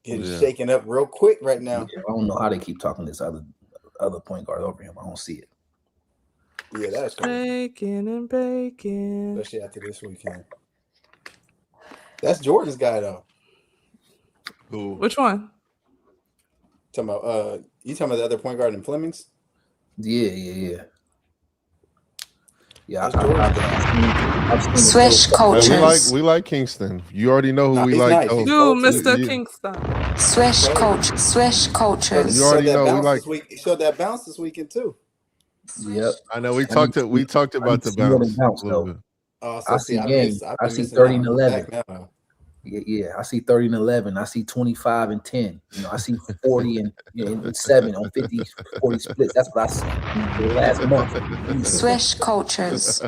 Getting shaken up real quick right now. Yeah, I don't know how they keep talking this other point guard over him. I don't see it. Yeah, that's crazy. Baking and baking. Especially after this weekend. That's Jordan's guy though. Who? Which one? Talking about you talking about the other point guard in Fleming's? Yeah. Swish Cultures. We like Kingston. You already know who we like. Nice. You, Mr. Kingston. Swish Cultures. You already know we like. He showed that bounce this weekend too. Yep. I know we talked about the bounce. I see 30 and 11. Yeah, I see 30 and 11. I see 25 and 10. I see 40 and 7 on 50, 40 splits. That's what I see last month. Swish Cultures.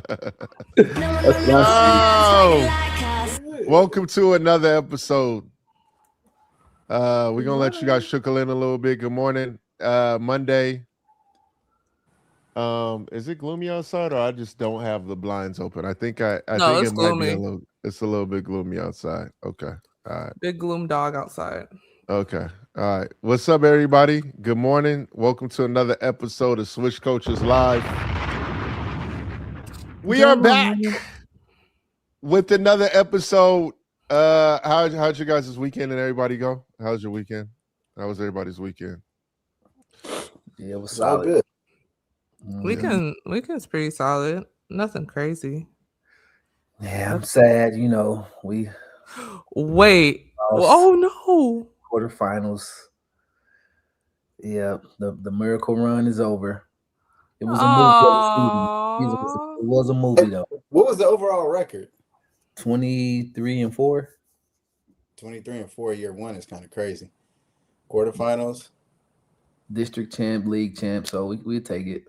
Welcome to another episode. We're gonna let you guys trickle in a little bit. Good morning. Monday. Is it gloomy outside, or I just don't have the blinds open? I think it gloomy. Might be it's a little bit gloomy outside. Okay. All right. Big gloom dog outside. Okay. All right. What's up, everybody? Good morning. Welcome to another episode of Swish Cultures Live. We are back with another episode. How'd you guys this weekend and everybody go? How's your weekend? How was everybody's weekend? Yeah, it was solid. Good. Weekend's pretty solid. Nothing crazy. Yeah, I'm sad. We wait. Oh no! Quarterfinals. Yeah, the miracle run is over. It was a movie. It was a movie though. What was the overall record? 23 and 4. 23 and 4. Year one is kind of crazy. Quarterfinals. District champ, league champ. So we'll take it.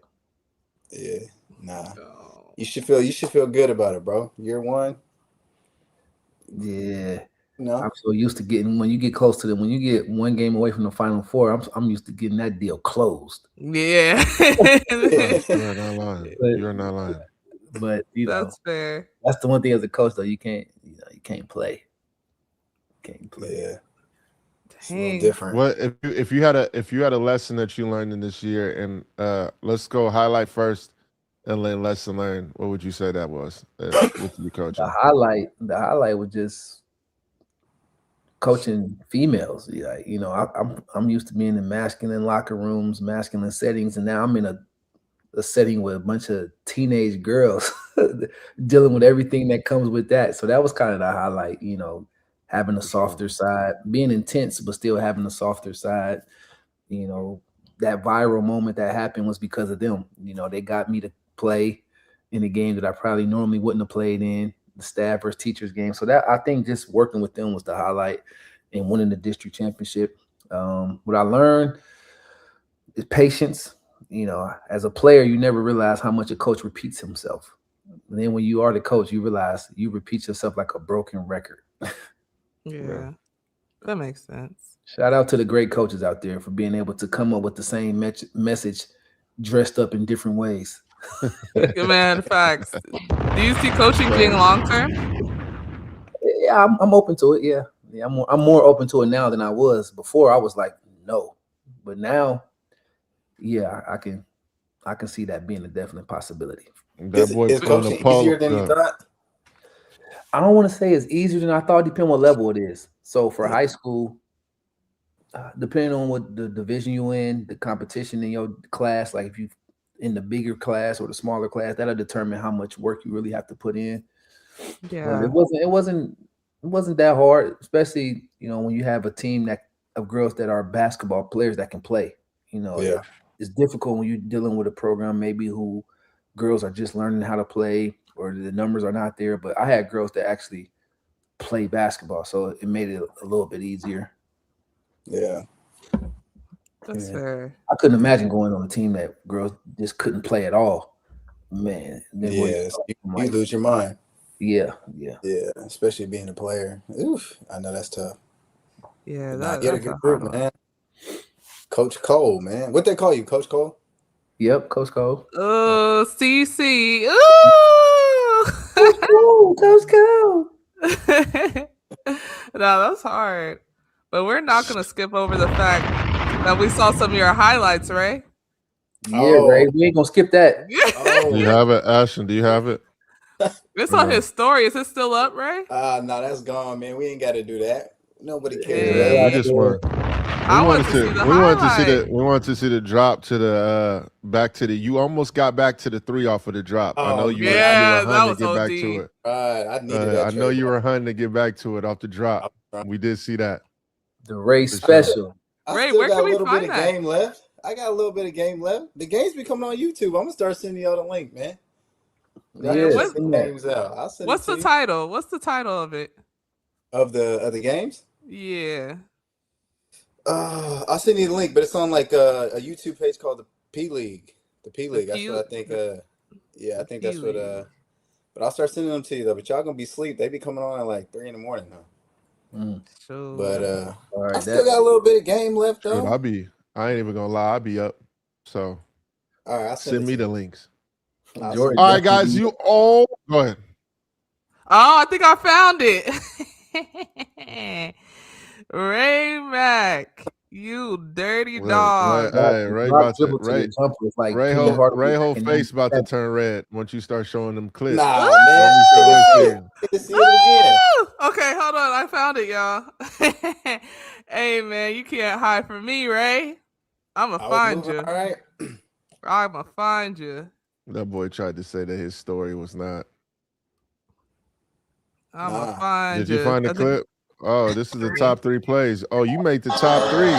Yeah, nah. You should feel good about it, bro. Year one. Yeah. No. I'm so used to getting when you get close to them. When you get one game away from the Final Four, I'm used to getting that deal closed. Yeah. You're not lying. You're not lying. But that's fair. That's the one thing as a coach though. You can't play. Yeah. It's a Dang. little different. What if you had a lesson that you learned in this year, and let's go highlight first and then lesson learned. What would you say that was with your coaching? The highlight was just coaching females. Yeah, I'm used to being in masculine locker rooms, masculine settings, and now I'm in a setting with a bunch of teenage girls dealing with everything that comes with that. So that was kind of the highlight, having a softer side, being intense, but still having a softer side. That viral moment that happened was because of them. They got me to play in a game that I probably normally wouldn't have played in, the staff versus teachers game. So that I think just working with them was the highlight and winning the district championship. What I learned is patience. As a player, you never realize how much a coach repeats himself. And then when you are the coach, you realize you repeat yourself like a broken record. Yeah, that makes sense. Shout out to the great coaches out there for being able to come up with the same message dressed up in different ways. Man, facts. Do you see coaching being long term? Yeah, I'm open to it. Yeah, I'm more open to it now than I was before. I was like, no, but now, yeah, I can see that being a definite possibility. That boy is coaching easier than you thought? I don't want to say it's easier than I thought. It depends what level it is. So for high school, depending on what the division you're in, the competition in your class, like if you in the bigger class or the smaller class, that'll determine how much work you really have to put in. Yeah, it wasn't that hard, especially when you have a team of girls that are basketball players that can play. It's difficult when you're dealing with a program maybe who girls are just learning how to play or the numbers are not there. But I had girls that actually play basketball, so it made it a little bit easier. Yeah. That's fair. I couldn't imagine going on a team that girls just couldn't play at all. Man. You lose your mind. Yeah. Especially being a player. Oof, I know that's tough. Yeah, that's a good group, man. Coach Cole, man. What they call you, Coach Cole? Yep, Coach Cole. Oh, CC. Coach Cole. No, that's hard. But we're not going to skip over the fact that we saw some of your highlights, Ray. Yeah, Ray. We ain't gonna skip that. Do you have it, Ashton? Do you have it? It's on his story. Is it still up, Ray? No, that's gone, man. We ain't got to do that. Nobody cares. Yeah, we just want. We wanted to see the drop to the back to the. You almost got back to the 3 off of the drop. I know you. Yeah, were that was to get OD. back to it. I needed that. I know you were hunting to get back to it off the drop. We did see that. The Ray special. I still got a little bit of game left. I got a little bit of game left. The games be coming on YouTube. I'm gonna start sending y'all the link, man. Yeah, what's the games out. What's the title? What's the title of it? Of the games? Yeah. I'll send you the link, but it's on like a YouTube page called the P League. The P League. That's what I think. Yeah, I think that's what. But I'll start sending them to you though. But y'all gonna be asleep. They be coming on at like 3 a.m. now. Sure. But right, I still got a little bit of game left though. I ain't even gonna lie. I'll be up. So, all right, send me the links. All right, guys. Go ahead. Oh, I think I found it. Ray Mac, you dirty dog. Hey, Ray about to Ray whole face about to turn red once you start showing them clips. Nah, man. See it again. Okay, hold on. I found it, y'all. Hey, man, you can't hide from me, Ray. I'ma find you. All right. I'ma find you. That boy tried to say that his story was not. I'ma find you. Did you find the clip? Oh, this is the top 3 plays. Oh, you made the top 3.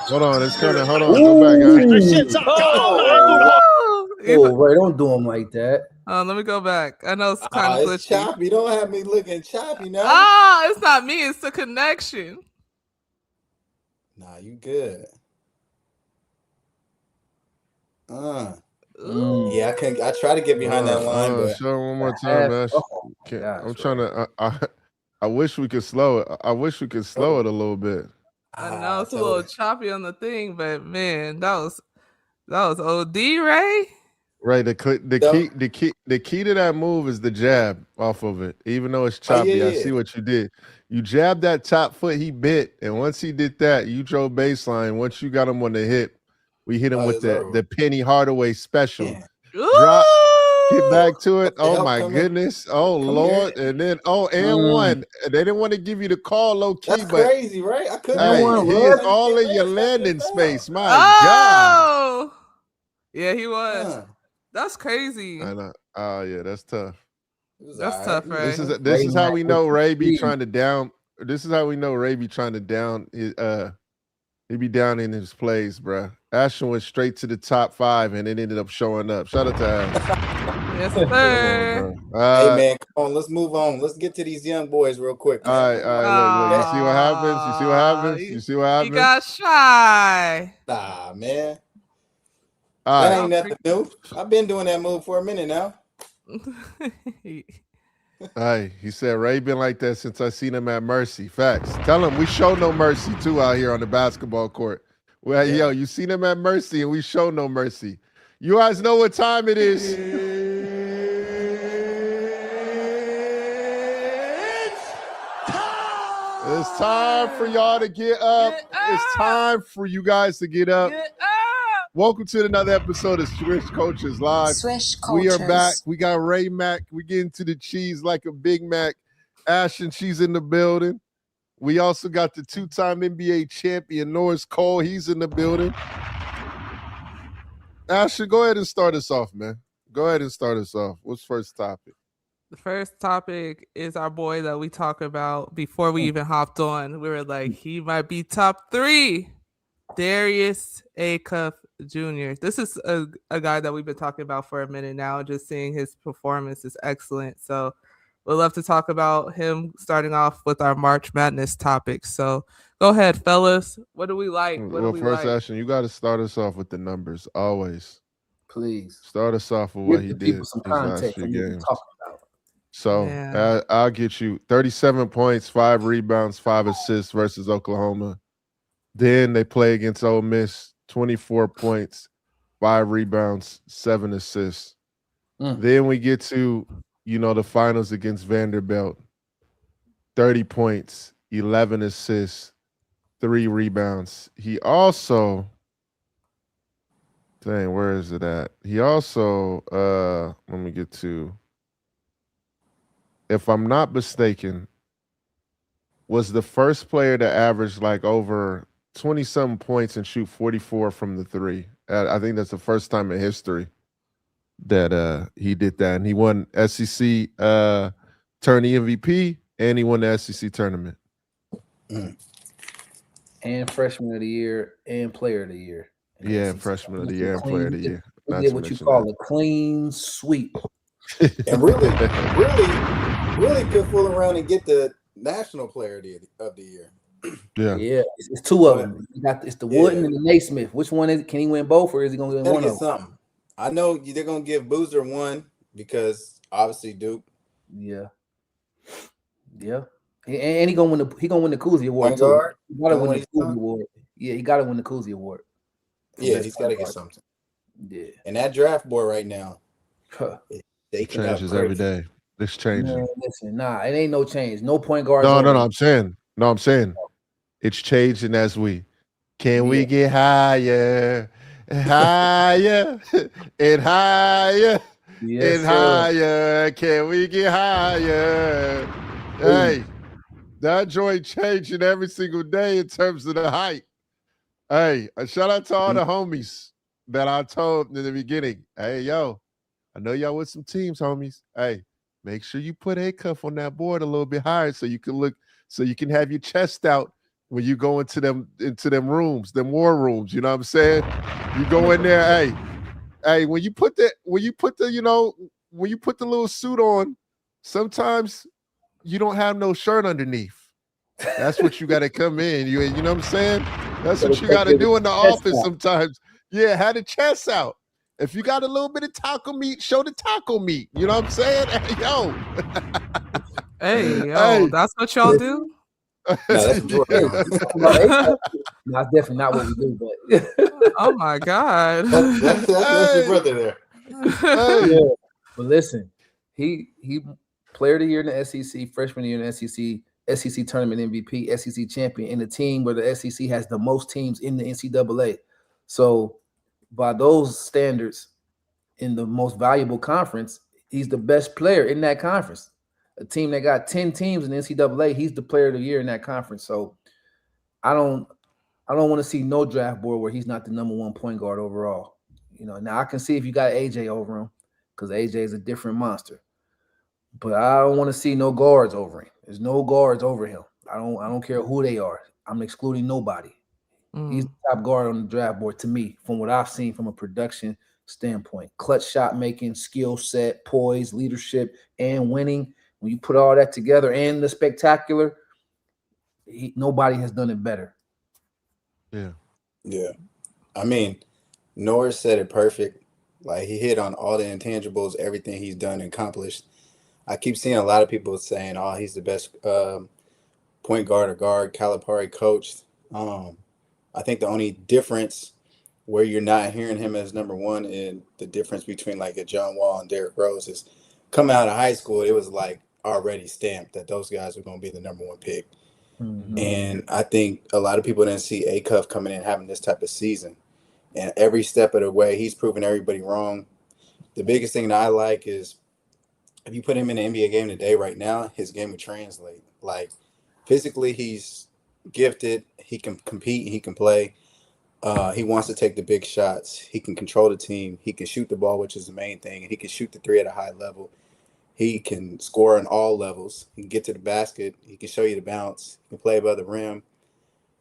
Hold on, it's coming. Hold on, go back, guys. Oh, Ray, don't do him like that. Let me go back. I know it's kind of glitchy. Choppy. Don't have me looking choppy now. It's not me. It's the connection. Nah, you good. Yeah, I try to get behind that line, but show one more time, man. I'm trying to. I wish we could slow it. I wish we could slow it a little bit. I know it's a little choppy on the thing, but man, that was OD, Ray. Right. The key to that move is the jab off of it. Even though it's choppy, I see what you did. You jabbed that top foot, he bit, and once he did that, you drove baseline. Once you got him on the hip, we hit him with the Penny Hardaway special. Yeah. Drop, get back to it. Oh my goodness. Oh Lord. And then one. They didn't want to give you the call low key, that's but crazy, right? I couldn't. He is all in your landing space. My God. Yeah, he was. That's crazy. I know. Oh yeah, that's tough. That's tough, Ray. This is how we know Ray be trying to down. This is how we know Ray be trying to down his he be down in his plays, bro. Ashton went straight to the top 5 and it ended up showing up. Shout out to Ashton. Yes, sir. Hey man, come on, let's move on. Let's get to these young boys real quick. Man. All right, look. You see what happens? You see what happens? He got shy. Nah, man. All that ain't nothing new. I've been doing that move for a minute now. Hey, he said Ray been like that since I seen him at Mercy. Facts. Tell him we show no mercy too out here on the basketball court. Well, yo, you seen him at Mercy and we show no mercy. You guys know what time it is. It's time for y'all to get up. It's time for you guys to get up. Welcome to another episode of Swish Cultures Live. Swish Cultures. We are back. We got Ray Mac. We get into the cheese like a Big Mac. Ashten, she's in the building. We also got the 2-time NBA champion Norris Cole. He's in the building. Ashten, go ahead and start us off, man. Go ahead and start us off. What's first topic? The first topic is our boy that we talk about before we even hopped on. We were like, he might be top 3. Darius Acuff Jr. This is a guy that we've been talking about for a minute now. Just seeing his performance is excellent. So we'd love to talk about him starting off with our March Madness topic. So go ahead, fellas. What do we like? First, Ashten, you got to start us off with the numbers. Always. Please. Start us off with what he did in some his last context few games. So I'll get you 37 points, 5 rebounds, 5 assists versus Oklahoma. Then they play against Ole Miss, 24 points, 5 rebounds, 7 assists. Then we get to, the finals against Vanderbilt, 30 points, 11 assists, 3 rebounds. He also, where is it at? He also, let me get to, if I'm not mistaken, was the first player to average like over 20-something points and shoot 44 from the three. I think that's the first time in history that he did that. And he won SEC tourney MVP, and he won the SEC tournament. And freshman of the year and player of the year. Yeah, freshman of the year and player of the year. He did what you call a clean sweep. And really could fool around and get the national player of the year. Yeah, it's two of them. It's the Wooden and the Naismith. Which one is? Can he win both, or is he going to win one of them? Something. I know they're going to give Boozer one because obviously Duke. Yeah. And he gonna win the Cousy Award too. He gotta win the Cousy Award. Yeah, he gotta win the Cousy Award. Yeah, he's got to get something. Yeah. And that draft board right now, it changes every day. It's changing. Man, listen, it ain't no change. No point guard. No, I'm saying it's changing as we we get higher, higher, and higher, and higher. Can we get higher? Hey, that joint changing every single day in terms of the height. Hey, a shout out to all the homies that I told in the beginning. Hey, yo, I know y'all with some teams, homies. Hey, make sure you put Acuff on that board a little bit higher so you can have your chest out when you go into them rooms, them war rooms. You know what I'm saying? You go in there, hey, when you put the little suit on, sometimes you don't have no shirt underneath. That's what you got to come in. You know what I'm saying? That's what you got to do in the office sometimes. Yeah, have the chest out. If you got a little bit of taco meat, show the taco meat. You know what I'm saying? Hey, yo, that's what y'all do? No, that's definitely not what we do. But oh my God, that's your brother there. Yeah. But listen, he player of the year in the SEC, freshman year in the SEC tournament MVP, SEC champion, in the team where the SEC has the most teams in the NCAA. So by those standards, in the most valuable conference, he's the best player in that conference. A team that got 10 teams in the NCAA, he's the player of the year in that conference. So I don't want to see no draft board where he's not the number one point guard overall. Now I can see if you got AJ over him, because AJ is a different monster. But I don't want to see no guards over him. There's no guards over him. I don't care who they are. I'm excluding nobody. He's the top guard on the draft board to me, from what I've seen from a production standpoint. Clutch shot making, skill set, poise, leadership, and winning. When you put all that together and the spectacular, nobody has done it better. Yeah. I mean, Norris said it perfect. Like, he hit on all the intangibles, everything he's done and accomplished. I keep seeing a lot of people saying, "Oh, he's the best point guard or guard Calipari coached." I think the only difference where you're not hearing him as number one, and the difference between like a John Wall and Derrick Rose, is coming out of high school, it was like already stamped that those guys were going to be the number one pick. Mm-hmm. And I think a lot of people didn't see Acuff coming in having this type of season. And every step of the way, he's proven everybody wrong. The biggest thing that I like is, if you put him in an NBA game today right now, his game would translate. Like, physically, he's gifted. He can compete. He can play. He wants to take the big shots. He can control the team. He can shoot the ball, which is the main thing. And he can shoot the three at a high level. He can score on all levels. He can get to the basket. He can show you the bounce. He can play above the rim.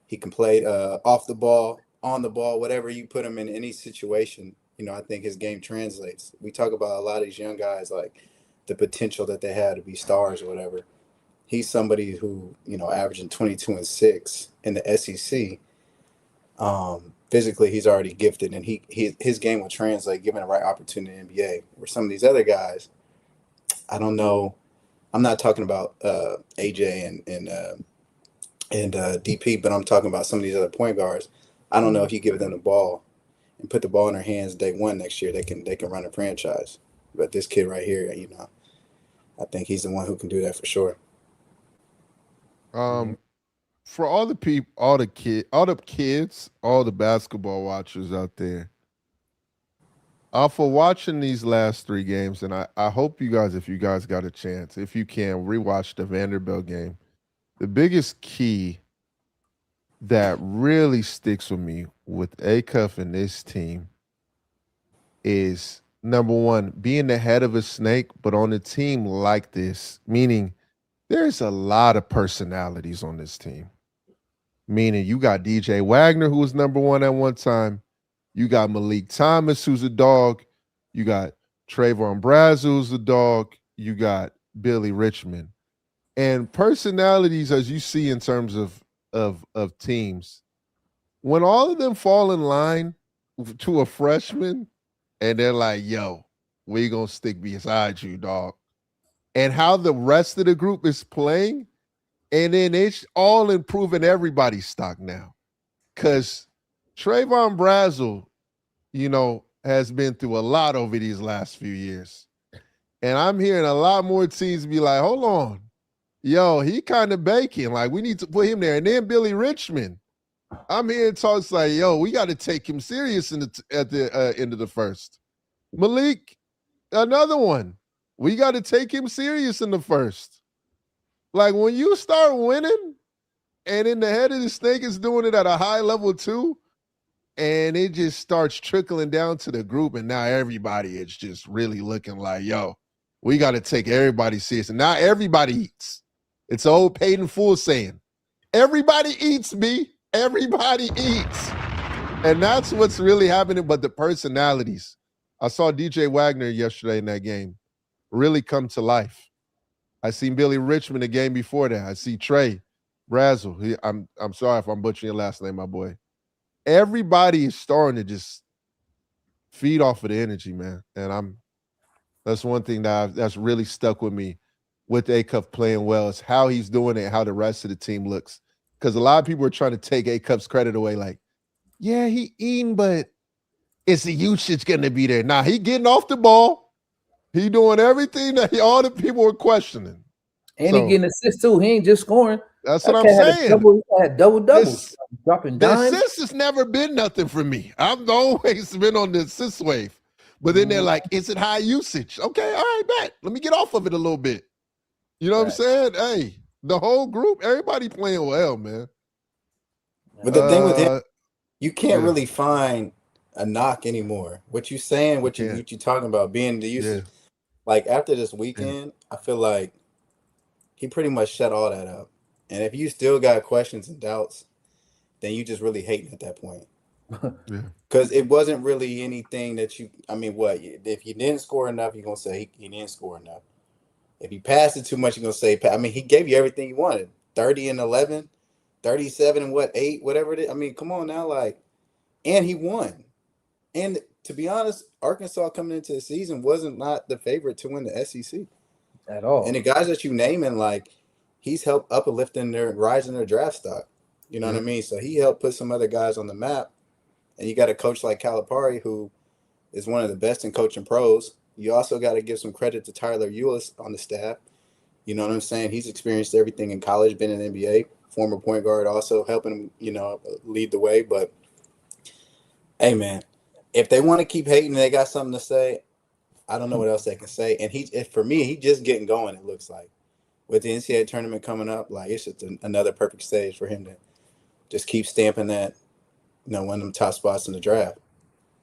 He can play off the ball, on the ball, whatever you put him in any situation. I think his game translates. We talk about a lot of these young guys, like the potential that they have to be stars or whatever. He's somebody who, averaging 22 and 6 in the SEC. Physically, he's already gifted, and his game will translate given the right opportunity in the NBA. Where some of these other guys, I don't know. I'm not talking about AJ and DP, but I'm talking about some of these other point guards. I don't know if you give them the ball and put the ball in their hands day one next year, they can run a franchise. But this kid right here, I think he's the one who can do that for sure. for all the people, all the kids, all the basketball watchers out there, for watching these last 3 games, and I hope you guys, if you guys got a chance, if you can, rewatch the Vanderbilt game. The biggest key that really sticks with me with Acuff and this team is, number one, being the head of a snake, but on a team like this, meaning there's a lot of personalities on this team. Meaning you got DJ Wagner, who was number 1 at one time. You got Malik Thomas, who's a dog. You got Trayvon Brazil, who's a dog. You got Billy Richmond. And personalities, as you see in terms of teams, when all of them fall in line to a freshman and they're like, yo, we gonna stick beside you, dog. And how the rest of the group is playing, and then it's all improving everybody's stock now. Because Trayvon Brazil, has been through a lot over these last few years. And I'm hearing a lot more teams be like, hold on. Yo, he kind of baking. Like, we need to put him there. And then Billy Richmond, I'm hearing talks like, yo, we got to take him serious at the end of the first. Malik, another one. We got to take him serious in the first. Like, when you start winning, and in the head of the snake is doing it at a high level too, and it just starts trickling down to the group, and now everybody is just really looking like, yo, we got to take everybody serious. And now everybody eats. It's an old paid in full saying. Everybody eats, B. Everybody eats. And that's what's really happening. But the personalities. I saw DJ Wagner yesterday in that game really come to life. I seen Billy Richmond the game before that. I see Trey Brazil. I'm sorry if I'm butchering your last name, my boy. Everybody is starting to just feed off of the energy, man. And that's one thing that's really stuck with me with Acuff playing well, is how he's doing it and how the rest of the team looks. Because a lot of people are trying to take Acuff's credit away, like, yeah, he eating, but is the usage going to be there? Nah, he getting off the ball. He doing everything that all the people were questioning. And he getting assists too. He ain't just scoring. That's what I'm saying. Had double doubles, dropping dimes. The assist has never been nothing for me. I've always been on the assist wave. But then they're like, is it high usage? Okay, all right, bet. Let me get off of it a little bit. You know what I'm saying? Hey, the whole group, everybody playing well, man. But the thing with him, you can't really find a knock anymore. What you saying, what you talking about, being the usage. Like, after this weekend, I feel like he pretty much shut all that up. And if you still got questions and doubts, then you just really hating at that point. Because it wasn't really anything that if you didn't score enough, you're going to say he didn't score enough. If you passed it too much, you're going to say, he gave you everything you wanted. 30 and 11, 37 and 8, whatever it is. Come on now, and he won. And to be honest, Arkansas coming into the season wasn't not the favorite to win the SEC. At all. And the guys that you naming, he's helped uplifting rising their draft stock. You know what I mean? So he helped put some other guys on the map. And you got a coach like Calipari, who is one of the best in coaching pros. You also got to give some credit to Tyler Eulis on the staff. You know what I'm saying? He's experienced everything in college, been in the NBA, former point guard, also helping him, lead the way. But, hey, man, if they want to keep hating and they got something to say, I don't know what else they can say. And for me, he's just getting going, it looks like. With the NCAA tournament coming up, it's just another perfect stage for him to just keep stamping that, one of them top spots in the draft.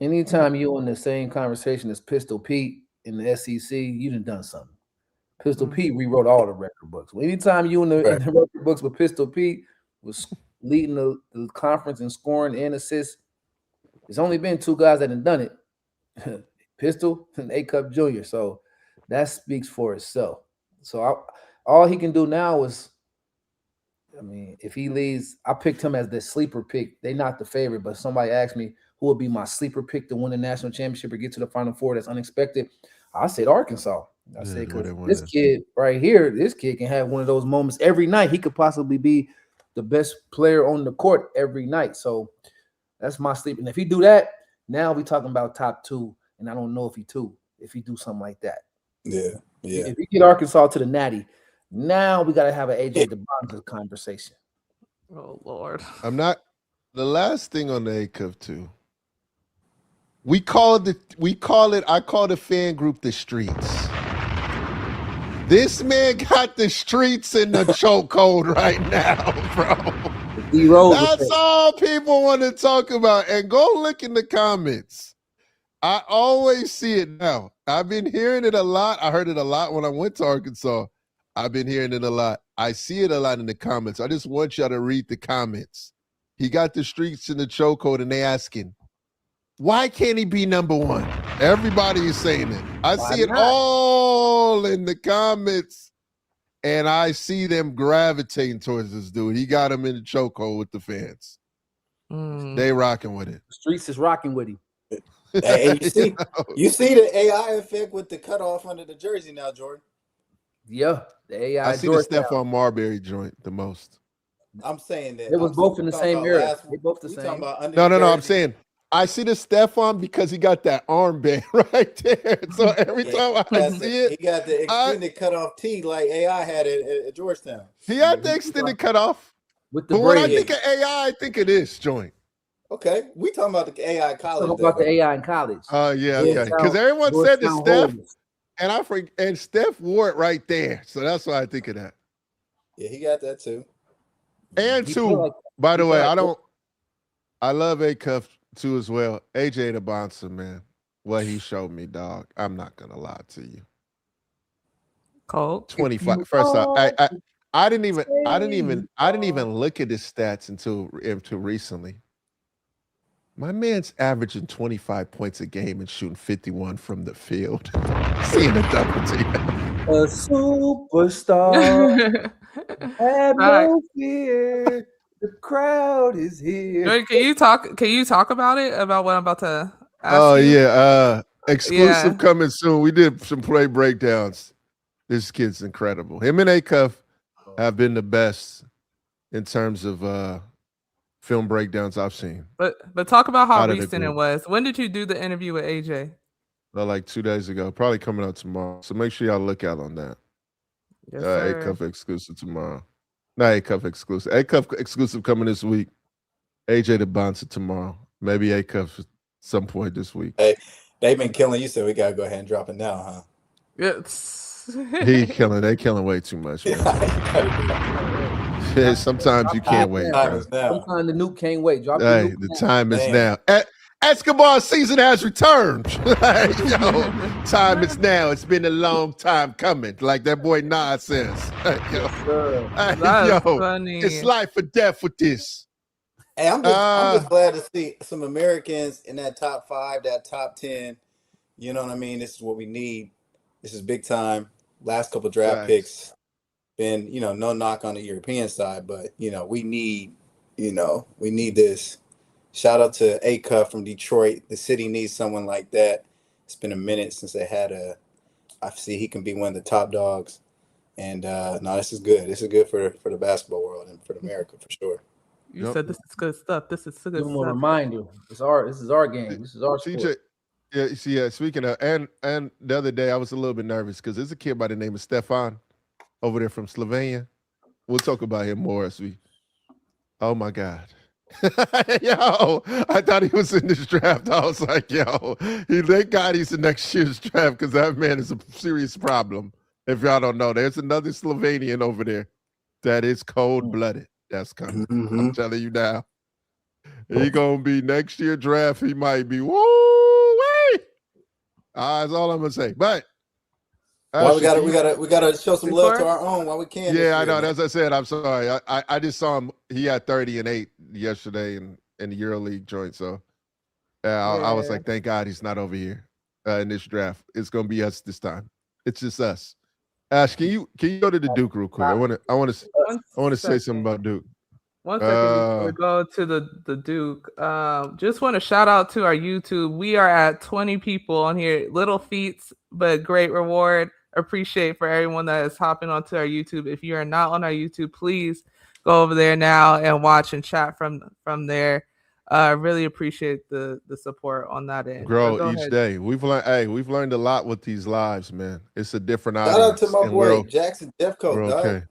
Anytime you're in the same conversation as Pistol Pete in the SEC, you done something. Pistol Pete rewrote all the record books. Anytime you in the record books with Pistol Pete was leading the conference in scoring and assists, there's only been 2 guys that have done it. Pistol and Acuff Jr. So that speaks for itself. So all he can do now is, if he leaves, I picked him as the sleeper pick. They not the favorite, but somebody asked me who would be my sleeper pick to win the national championship or get to the Final Four. That's unexpected. I said Arkansas. I said, because this kid right here, this kid can have one of those moments every night. He could possibly be the best player on the court every night. So that's my sleeper. And if he do that, now we talking about top 2. And I don't know if he do something like that. Yeah. If we get Arkansas to the Natty, now we got to have an AJ DeBonta conversation. Oh Lord. I'm not. The last thing on the Acuff too. I call the fan group the streets. This man got the streets in the chokehold right now, bro. That's all people want to talk about. And go look in the comments. I always see it now. I've been hearing it a lot. I heard it a lot when I went to Arkansas. I've been hearing it a lot. I see it a lot in the comments. I just want y'all to read the comments. He got the streets in the chokehold, and they asking, why can't he be number one? Everybody is saying it. I see it all in the comments, and I see them gravitating towards this dude. He got him in the chokehold with the fans. They rocking with it. The streets is rocking with him. And you see the AI effect with the cutoff under the jersey now, Jordan. Yeah, the AI. I see the Stephon Marbury joint the most. I'm saying that it was both in the same era. They both the same. No. I'm saying I see the Stephon because he got that armband right there. So every time I see it, he got the extended cutoff tee like AI had it at Georgetown. He had the extended cutoff. With the but when I think of AI, I think of this joint. Okay, we talking about the AI in college. Talking about the AI in college. Oh yeah, okay. Because everyone said the Steph, and Steph wore it right there, so that's why I think of that. Yeah, he got that too. And two, by the way, I love Acuff too as well. AJ the bouncer, man. What he showed me, dog. I'm not gonna lie to you. Cole 25. First off, I didn't even look at his stats until recently. My man's averaging 25 points a game and shooting 51 from the field. Seeing a double team. A superstar. Have no fear. The crowd is here. Can you talk about it? About what I'm about to ask you? Oh yeah. Exclusive coming soon. We did some play breakdowns. This kid's incredible. Him and Acuff have been the best in terms of film breakdowns I've seen. But talk about how recent it was. When did you do the interview with AJ? Like 2 days ago. Probably coming out tomorrow. So make sure y'all look out on that. Yes, sir. Acuff exclusive tomorrow. Not Acuff exclusive. Acuff exclusive coming this week. AJ the bouncer tomorrow. Maybe Acuff at some point this week. Hey, they've been killing you, so we gotta go ahead and drop it now, huh? Yes. They killing way too much, man. Sometimes you can't wait. Sometimes the nuke can't wait. Drop the time is now. Escobar's season has returned. Time is now. It's been a long time coming. Like that boy Nas says. That's funny. It's life or death with this. Hey, I'm just glad to see some Americans in that top 5, that top 10. You know what I mean? This is what we need. This is big time. Last couple draft picks. Been, no knock on the European side, but we need this. Shout out to Acuff from Detroit. The city needs someone like that. It's been a minute since they had I see he can be one of the top dogs. And this is good. This is good for the basketball world and for America for sure. You said this is good stuff. This is good stuff. Reminder. This is our game. This is our sport. Yeah. Speaking of, and the other day I was a little bit nervous because there's a kid by the name of Stefan over there from Slovenia. We'll talk about him more as we. Oh my God. Yo, I thought he was in this draft. I was like, thank God he's in next year's draft because that man is a serious problem. If y'all don't know, there's another Slovenian over there that is cold-blooded. That's coming. Mm-hmm. I'm telling you now. He gonna be next year draft. He might be. Woo-wee! That's all I'm gonna say. But we gotta show some love to our own while we can. Yeah, I know. As I said, I'm sorry. I just saw him. He had 30 and 8 yesterday in the EuroLeague joint. So I was like, thank God he's not over here in this draft. It's gonna be us this time. It's just us. Ash, can you go to the Duke real quick? I want to say something about Duke. 1 second before we go to the Duke. Just want to shout out to our YouTube. We are at 20 people on here. Little feats, but great reward. Appreciate for everyone that is hopping onto our YouTube. If you are not on our YouTube, please go over there now and watch and chat from there. Really appreciate the support on that end. Grow each day. We've learned a lot with these lives, man. It's a different audience. Shout out to my boy Jackson Defco, dog. Okay.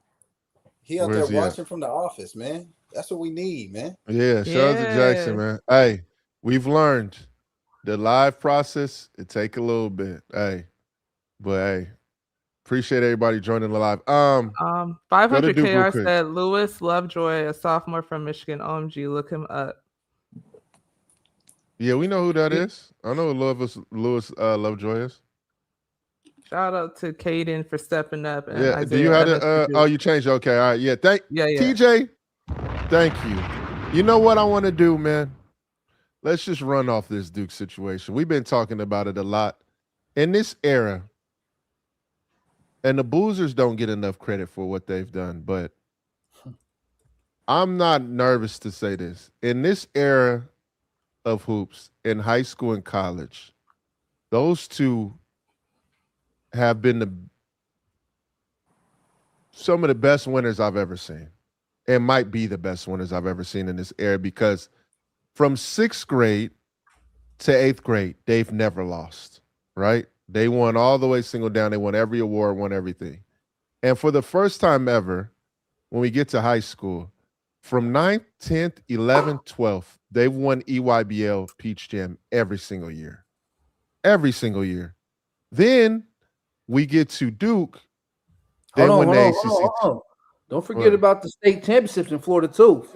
He out there watching from the office, man. That's what we need, man. Yeah, shout out to Jackson, man. Hey, we've learned the live process, it take a little bit. Hey, but hey, appreciate everybody joining the live. 500 KR said Lewis Lovejoy, a sophomore from Michigan. OMG, look him up. Yeah, we know who that is. I know who Lewis Lovejoy is. Shout out to Cayden for stepping up. And yeah, do you have it? Oh, you changed. Okay, all right. Yeah, TJ. Thank you. You know what I want to do, man? Let's just run off this Duke situation. We've been talking about it a lot in this era, and the Boozers don't get enough credit for what they've done. But I'm not nervous to say this. In this era of hoops, in high school and college, those two have been some of the best winners I've ever seen. It might be the best winners I've ever seen in this era, because from 6th grade to 8th grade, they've never lost, right? They won all the way single down. They won every award, won everything. And for the first time ever, when we get to high school, from 9th, 10th, 11th, 12th, they've won EYBL Peach Jam every single year. Every single year. Then we get to Duke. Hold on. Don't forget about the state championships in Florida too.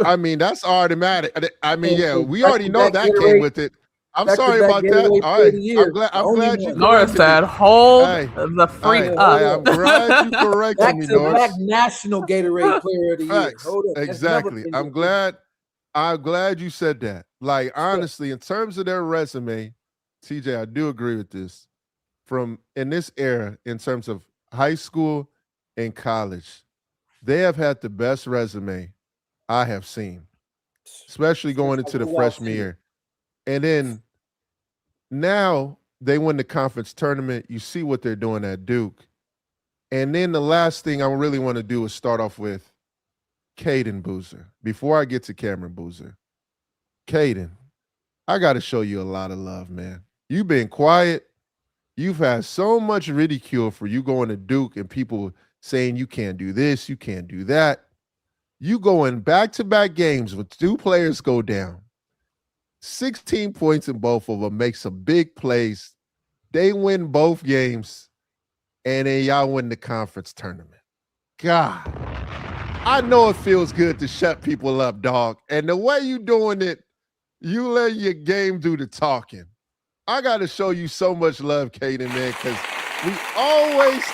I mean, that's automatic. I mean, yeah, we already know that came with it. I'm sorry about that. All right, I'm glad you Norris said, hold the freak up. I'm glad you corrected me, Norris. Back National Gatorade Player of the Year. Hold up. Exactly. I'm glad you said that. Like, honestly, in terms of their resume, TJ, I do agree with this. From in this era, in terms of high school and college, they have had the best resume I have seen, especially going into the freshman year. And then now they win the conference tournament. You see what they're doing at Duke. And then the last thing I really want to do is start off with Cayden Boozer. Before I get to Cameron Boozer, Cayden, I got to show you a lot of love, man. You've been quiet. You've had so much ridicule for you going to Duke and people saying you can't do this, you can't do that. You go in back-to-back games with 2 players go down. 16 points in both of them, make some big plays. They win both games, and then y'all win the conference tournament. God, I know it feels good to shut people up, dog. And the way you doing it, you let your game do the talking. I got to show you so much love, Cayden, man, because we always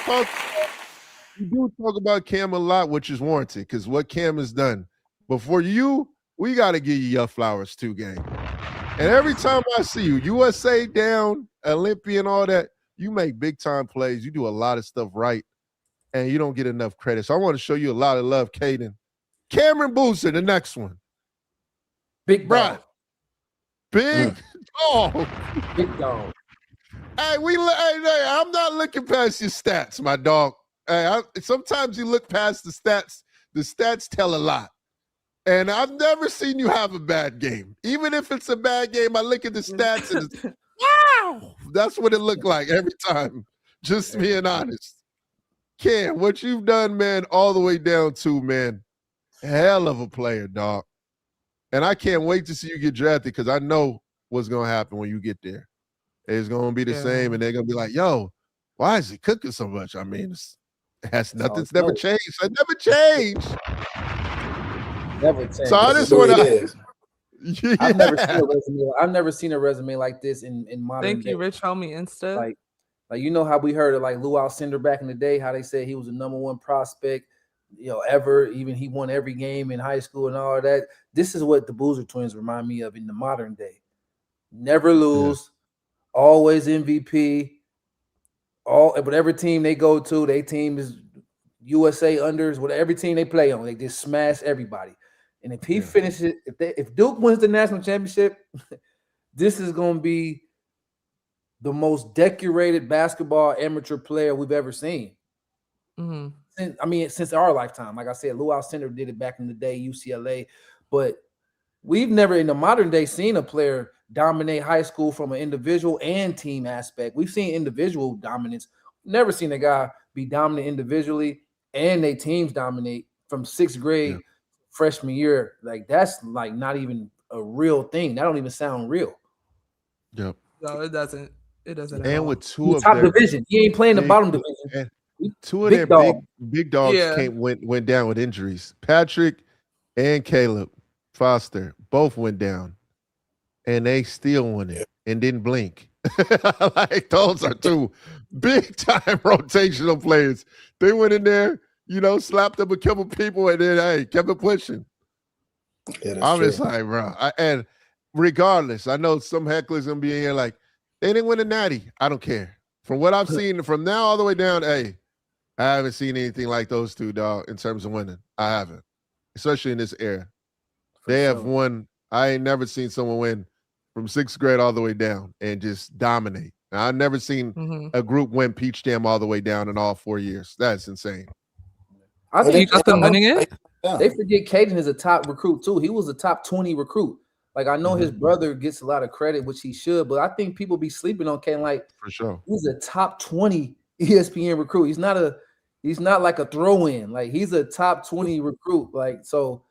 we do talk about Cam a lot, which is warranted, because what Cam has done. But for you, we got to give you your flowers too, gang. And every time I see you, USA down, Olympia and all that, you make big-time plays. You do a lot of stuff right, and you don't get enough credit. So I want to show you a lot of love, Cayden. Cameron Boozer, the next one. Big dog. Big dog. Big dog. Hey, I'm not looking past your stats, my dog. Hey, sometimes you look past the stats. The stats tell a lot. And I've never seen you have a bad game. Even if it's a bad game, I look at the stats and it's, wow, that's what it looked like every time. Just being honest. Cam, what you've done, man, all the way down to, man, hell of a player, dog. And I can't wait to see you get drafted, because I know what's going to happen when you get there. It's going to be the same, and they're going to be like, yo, why is he cooking so much? I mean, nothing's never changed. It never changed. Never changed. So I just want to. Yeah. I've never seen a resume like this in modern Thank you, Rich Homie Insta. Like you know how we heard of like Lou Alcindor back in the day, how they said he was the #1 prospect, ever. Even he won every game in high school and all of that. This is what the Boozer twins remind me of in the modern day. Never lose, always MVP. Whatever team they go to, their team is USA unders. Whatever team they play on, they just smash everybody. And if he finishes, if Duke wins the national championship, this is going to be the most decorated basketball amateur player we've ever seen. Mm-hmm. Since our lifetime. Like I said, Lou Alcindor did it back in the day, UCLA. But we've never in the modern day seen a player dominate high school from an individual and team aspect. We've seen individual dominance. Never seen a guy be dominant individually and their teams dominate from 6th grade freshman year, like that's like not even a real thing. That don't even sound real. Yep. No, it doesn't. It doesn't. And with two of top their division, he ain't playing the bottom division. Two of their big dogs went down with injuries. Patrick and Caleb Foster both went down, and they still won it and didn't blink. Like those are two big time rotational players. They went in there, slapped up a couple people, and then kept it pushing. Yeah, I'm just like, bro. And regardless, I know some hecklers gonna be in here like they didn't win a natty. I don't care. From what I've seen, from now all the way down, I haven't seen anything like those two, dog, in terms of winning. I haven't, especially in this era. They have won. I ain't never seen someone win from 6th grade all the way down and just dominate. Now, I've never seen a group win Peach Jam all the way down in all 4 years. That's insane. I think you got them winning it. They forget Cayden is a top recruit too. He was a top 20 recruit. Like I know his brother gets a lot of credit, which he should, but I think people be sleeping on Cayden. Like for sure, he's a top 20 ESPN recruit. He's not like a throw-in. Like he's a top 20 recruit. Like so.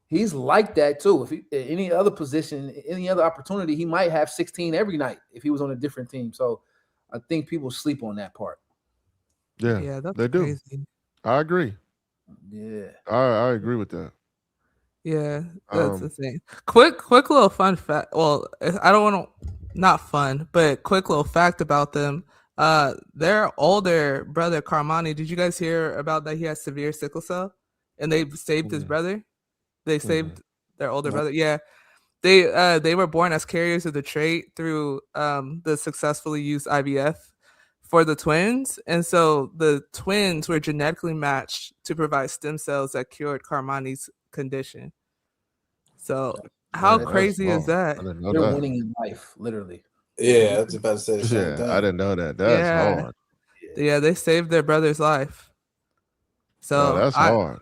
He's like that too. If he, any other position, any other opportunity, he might have 16 every night if he was on a different team. So I think people sleep on that part. Yeah, that's they do. Crazy. I agree. Yeah, I agree with that. Yeah, that's insane. Quick little fun fact. Well, I don't want to, not fun, but quick little fact about them. Their older brother Carmani. Did you guys hear about that? He has severe sickle cell, and they saved his brother. They saved their older brother. Yeah. They were born as carriers of the trait through the successfully used IVF for the twins. And so the twins were genetically matched to provide stem cells that cured Carmani's condition. So how crazy is that? They're winning in life, literally. Yeah, I was about to say the same thing. I didn't know that. That's hard. Yeah, they saved their brother's life. So that's hard.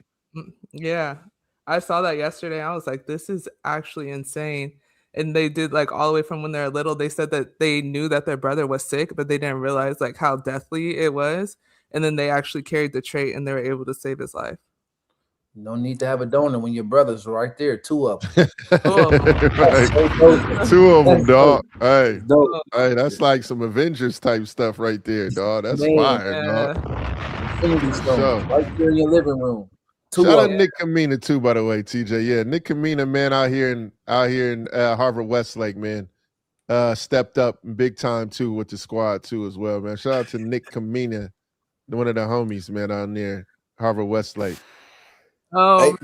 Yeah. I saw that yesterday. I was like, this is actually insane. And they did like all the way from when they're little. They said that they knew that their brother was sick, but they didn't realize like how deathly it was. And then they actually carried the trait and they were able to save his life. No need to have a donor when your brother's right there. 2 of them. 2 of them, dog. Hey, that's like some Avengers type stuff right there, dog. That's fire, dog. Right there in your living room. Shout out Nick Kamina too, by the way, TJ. Yeah, Nick Kamina, man, out here in Harvard Westlake, man, stepped up big time too with the squad too as well, man. Shout out to Nick Kamina, one of the homies, man, out near Harvard Westlake. Oh,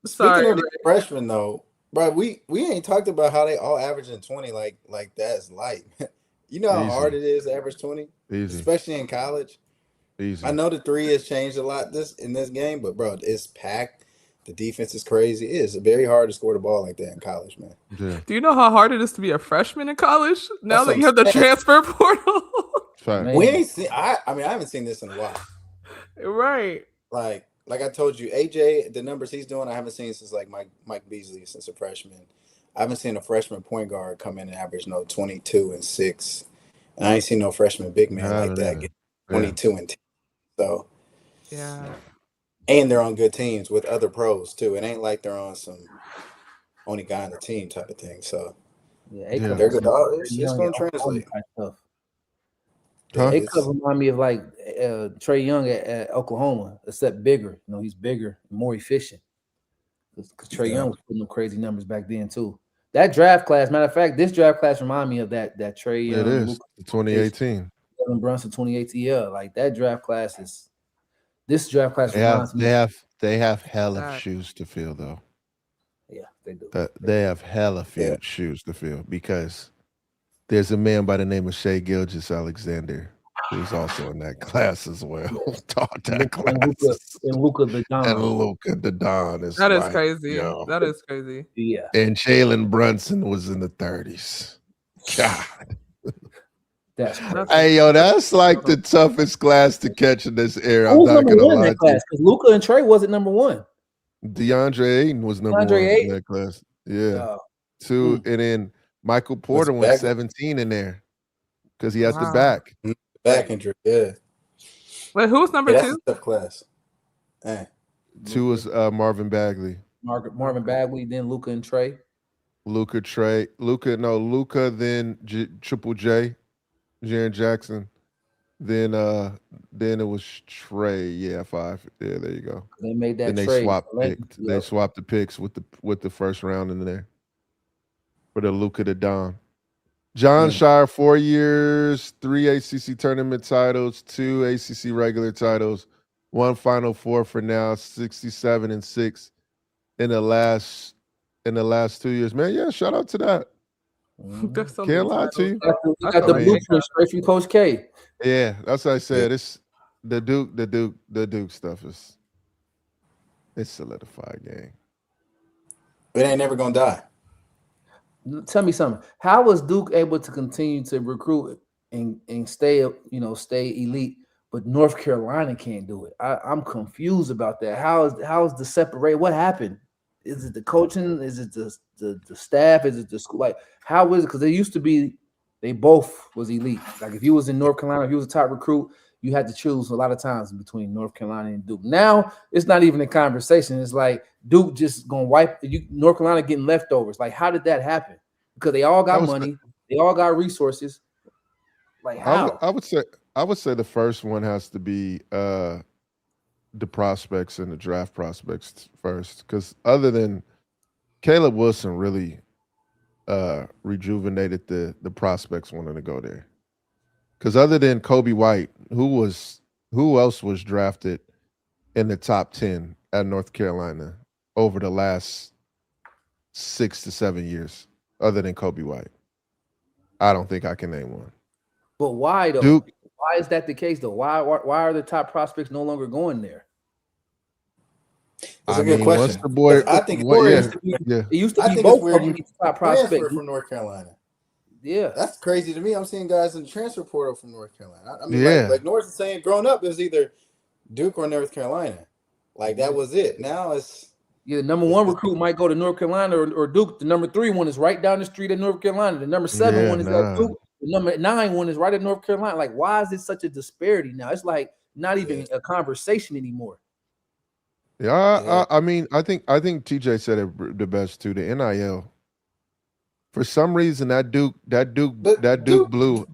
speaking of the freshmen though, bro, we ain't talked about how they all averaging 20 like that's light. You know how hard it is to average 20, especially in college. Easy. I know the 3 has changed a lot in this game, but bro, it's packed. The defense is crazy. It is very hard to score the ball like that in college, man. Yeah. Do you know how hard it is to be a freshman in college now that you have the transfer portal? We ain't seen. I haven't seen this in a while. Right. Like I told you, AJ, the numbers he's doing, I haven't seen since like Mike Beasley since a freshman. I haven't seen a freshman point guard come in and average 22 and 6, and I ain't seen no freshman big man like that get 22 and 10. So, yeah, and they're on good teams with other pros too. It ain't like they're on some only guy on the team type of thing. So, they're good. It's going to translate. Acuff remind me of like Trae Young at Oklahoma, except bigger. You know, he's bigger, more efficient. Because Trae Young was putting them crazy numbers back then too. That draft class, matter of fact, this draft class remind me of that Trae Young. It is 2018. Brunson 2018, like that draft class is. This draft class reminds me. They have hell of shoes to fill though. Yeah, they do. They have hella shoes to fill because there's a man by the name of Shai Gilgeous-Alexander who's also in that class as well. Taught that class. And Luka the Don. And Luka the Don is crazy. That is crazy. Yeah. And Jalen Brunson was in the 30s. God. That's crazy. Hey, yo, that's like the toughest class to catch in this era. Who's I'm not going to lie to you. Because Luka and Trae wasn't number 1. DeAndre Ayton was number 1 in that class. Yeah. 2, and then Michael Porter went 17 in there because he has the back injury. Yeah. Wait, who's number 2? That's a tough class. 2 was Marvin Bagley. Marvin Bagley, then Luka and Trey. Luka, then Triple J, Jaren Jackson. Then it was Trey. Yeah, 5. Yeah, there you go. They made that then they trade. swapped picked. Yep. They swapped the picks with the first round in there for the Luka to Don. John Shire, 4 years, 3 ACC tournament titles, 2 ACC regular titles, 1 Final Four for now, 67-6 in the last 2 years. Man, yeah, shout out to that. Can't lie to you. You got the blueprint straight from Coach K. Yeah, that's what I said. It's the Duke stuff is it's solidified game. It ain't never gonna die. Tell me something. How was Duke able to continue to recruit and stay elite, but North Carolina can't do it? I'm confused about that. How is the separate? What happened? Is it the coaching? Is it the staff? Is it the school? Like, how is it? Because they used to be, they both was elite. Like, if you was in North Carolina, if you was a top recruit, you had to choose a lot of times between North Carolina and Duke. Now it's not even a conversation. It's like Duke just gonna wipe North Carolina getting leftovers. Like, how did that happen? Because they all got money, they all got resources. Like, how? I would say the first one has to be the prospects and the draft prospects first, because other than Caleb Wilson really rejuvenated the prospects wanting to go there. Because other than Kobe White, who else was drafted in the top 10 at North Carolina over the last 6 to 7 years, other than Kobe White? I don't think I can name one. But why though? Duke, why is that the case though? Why are the top prospects no longer going there? That's a good question. Once the boy, I think it used to be both of them top prospects from North Carolina. Yeah, that's crazy to me. I'm seeing guys in the transfer portal from North Carolina. I mean, like Norris is saying, growing up, it was either Duke or North Carolina. Like, that was it. Now it's the number 1 recruit might go to North Carolina or Duke. The number 3 one is right down the street at North Carolina. The number 7 one is at Duke. The number 9 one is right at North Carolina. Like, why is it such a disparity now? It's like not even a conversation anymore. Yeah, I mean, I think TJ said it the best too. The NIL. For some reason, that Duke blue.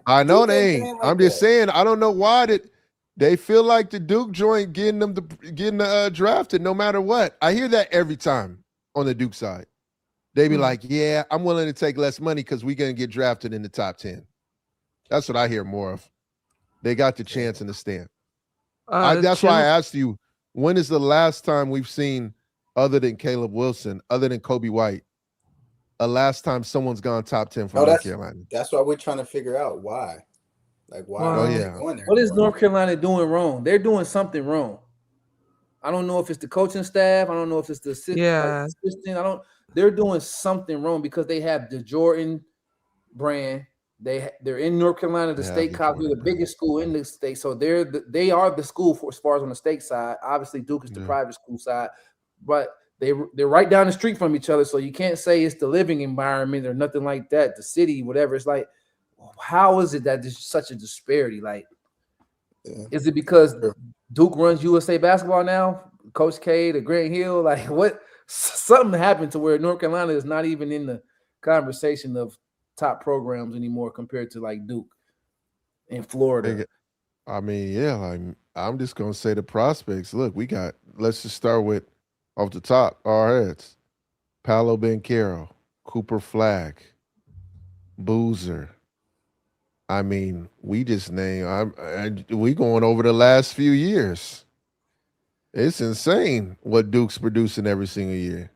I know they ain't. I'm just saying, I don't know why they feel like the Duke joint getting drafted no matter what. I hear that every time on the Duke side. They be like, yeah, I'm willing to take less money because we're going to get drafted in the top 10. That's what I hear more of. They got the chance in the stand. That's why I asked you, when is the last time we've seen, other than Caleb Wilson, other than Kobe White, last time someone's gone top 10 for North Carolina? That's why we're trying to figure out why. Like, why are they going there? What is North Carolina doing wrong? They're doing something wrong. I don't know if it's the coaching staff. I don't know if it's the assistant. They're doing something wrong because they have the Jordan brand. They're in North Carolina, the state college, the biggest school in the state. So they are the school for as far as on the state side. Obviously, Duke is the private school side, but they're right down the street from each other. So you can't say it's the living environment or nothing like that. The city, whatever. It's like, how is it that there's such a disparity? Like, is it because Duke runs USA basketball now? Coach K, the Grant Hill, like what? Something happened to where North Carolina is not even in the conversation of top programs anymore compared to like Duke in Florida. I mean, I'm just gonna say the prospects. Look, let's just start with off the top, our heads. Paolo Banchero, Cooper Flagg, Boozer. I mean, we just we going over the last few years. It's insane what Duke's producing every single year.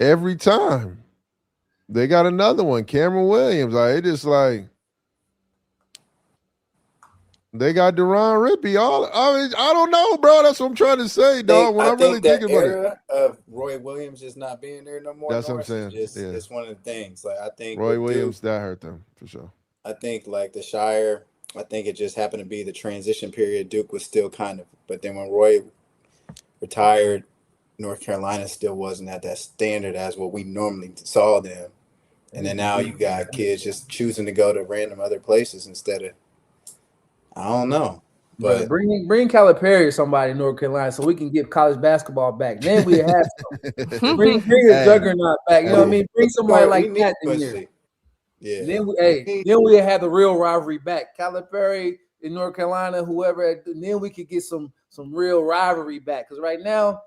Every time. They got another one, Cameron Williams. It just like they got Deron Rippey. I don't know, bro. That's what I'm trying to say, dog. When I'm really thinking about it, of Roy Williams just not being there no more. That's what I'm saying. It's one of the things. Like, I think Roy Williams, that hurt them for sure. I think like the Shire, I think it just happened to be the transition period. Duke was still kind of, but then when Roy retired, North Carolina still wasn't at that standard as what we normally saw them. And then now you got kids just choosing to go to random other places instead of, I don't know. But bring Calipari or somebody in North Carolina so we can get college basketball back. Then we have some. bring a juggernaut back. You know what I mean? Bring somebody like that in here. Yeah. Then we have the real rivalry back. Calipari in North Carolina, whoever. And then we could get some real rivalry back. Because right now,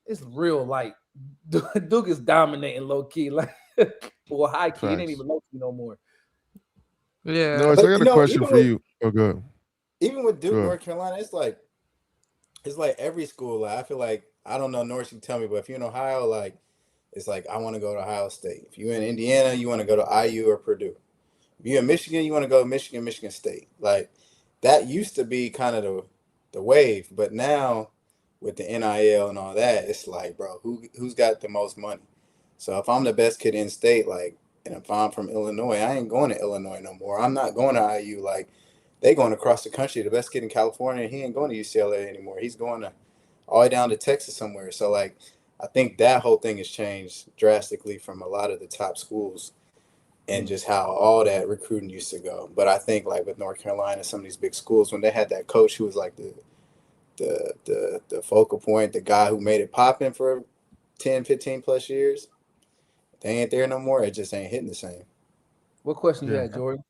it's real light. Duke is dominating low key, like or high key. It ain't even low key no more. Yeah. No, so I got a question for you. Oh, good. Even with Duke, North Carolina, it's like every school. Like, I feel like, I don't know, Norris, you can tell me, but if you're in Ohio, like, it's like, I want to go to Ohio State. If you're in Indiana, you want to go to IU or Purdue. If you're in Michigan, you want to go to Michigan State. Like, that used to be kind of the wave, but now with the NIL and all that, it's like, bro, who's got the most money? So if I'm the best kid in state, like, and if I'm from Illinois, I ain't going to Illinois no more. I'm not going to IU. Like, they going across the country. The best kid in California, he ain't going to UCLA anymore. He's going to all the way down to Texas somewhere. So, like, I think that whole thing has changed drastically from a lot of the top schools and just how all that recruiting used to go. But I think, like, with North Carolina, some of these big schools, when they had that coach who was like the focal point, the guy who made it popping for 10, 15 plus years, they ain't there no more. It just ain't hitting the same. What question you had, Jordan?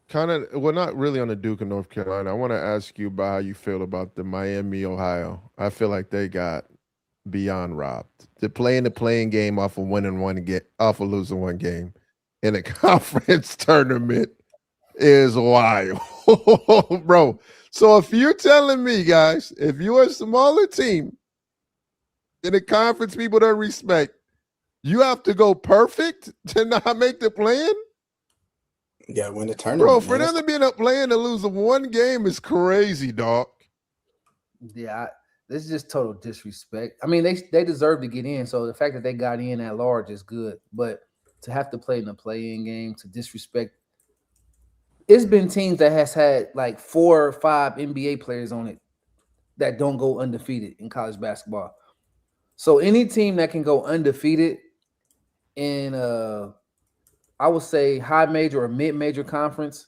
Kind of, well, not really on the Duke of North Carolina. I want to ask you about how you feel about the Miami, Ohio. I feel like they got beyond robbed. They're playing the playing game off of losing one game in a conference tournament is wild, bro. So if you're telling me, guys, if you're a smaller team in a conference people don't respect, you have to go perfect to not make the play-in? You gotta win the tournament. Bro, for them to be in a play-in to lose one game is crazy, dog. Yeah, this is just total disrespect. I mean, they deserve to get in, so the fact that they got in at large is good. But to have to play in a play-in game, to disrespect, it's been teams that has had like 4 or 5 NBA players on it that don't go undefeated in college basketball. So any team that can go undefeated in I would say high major or mid-major conference,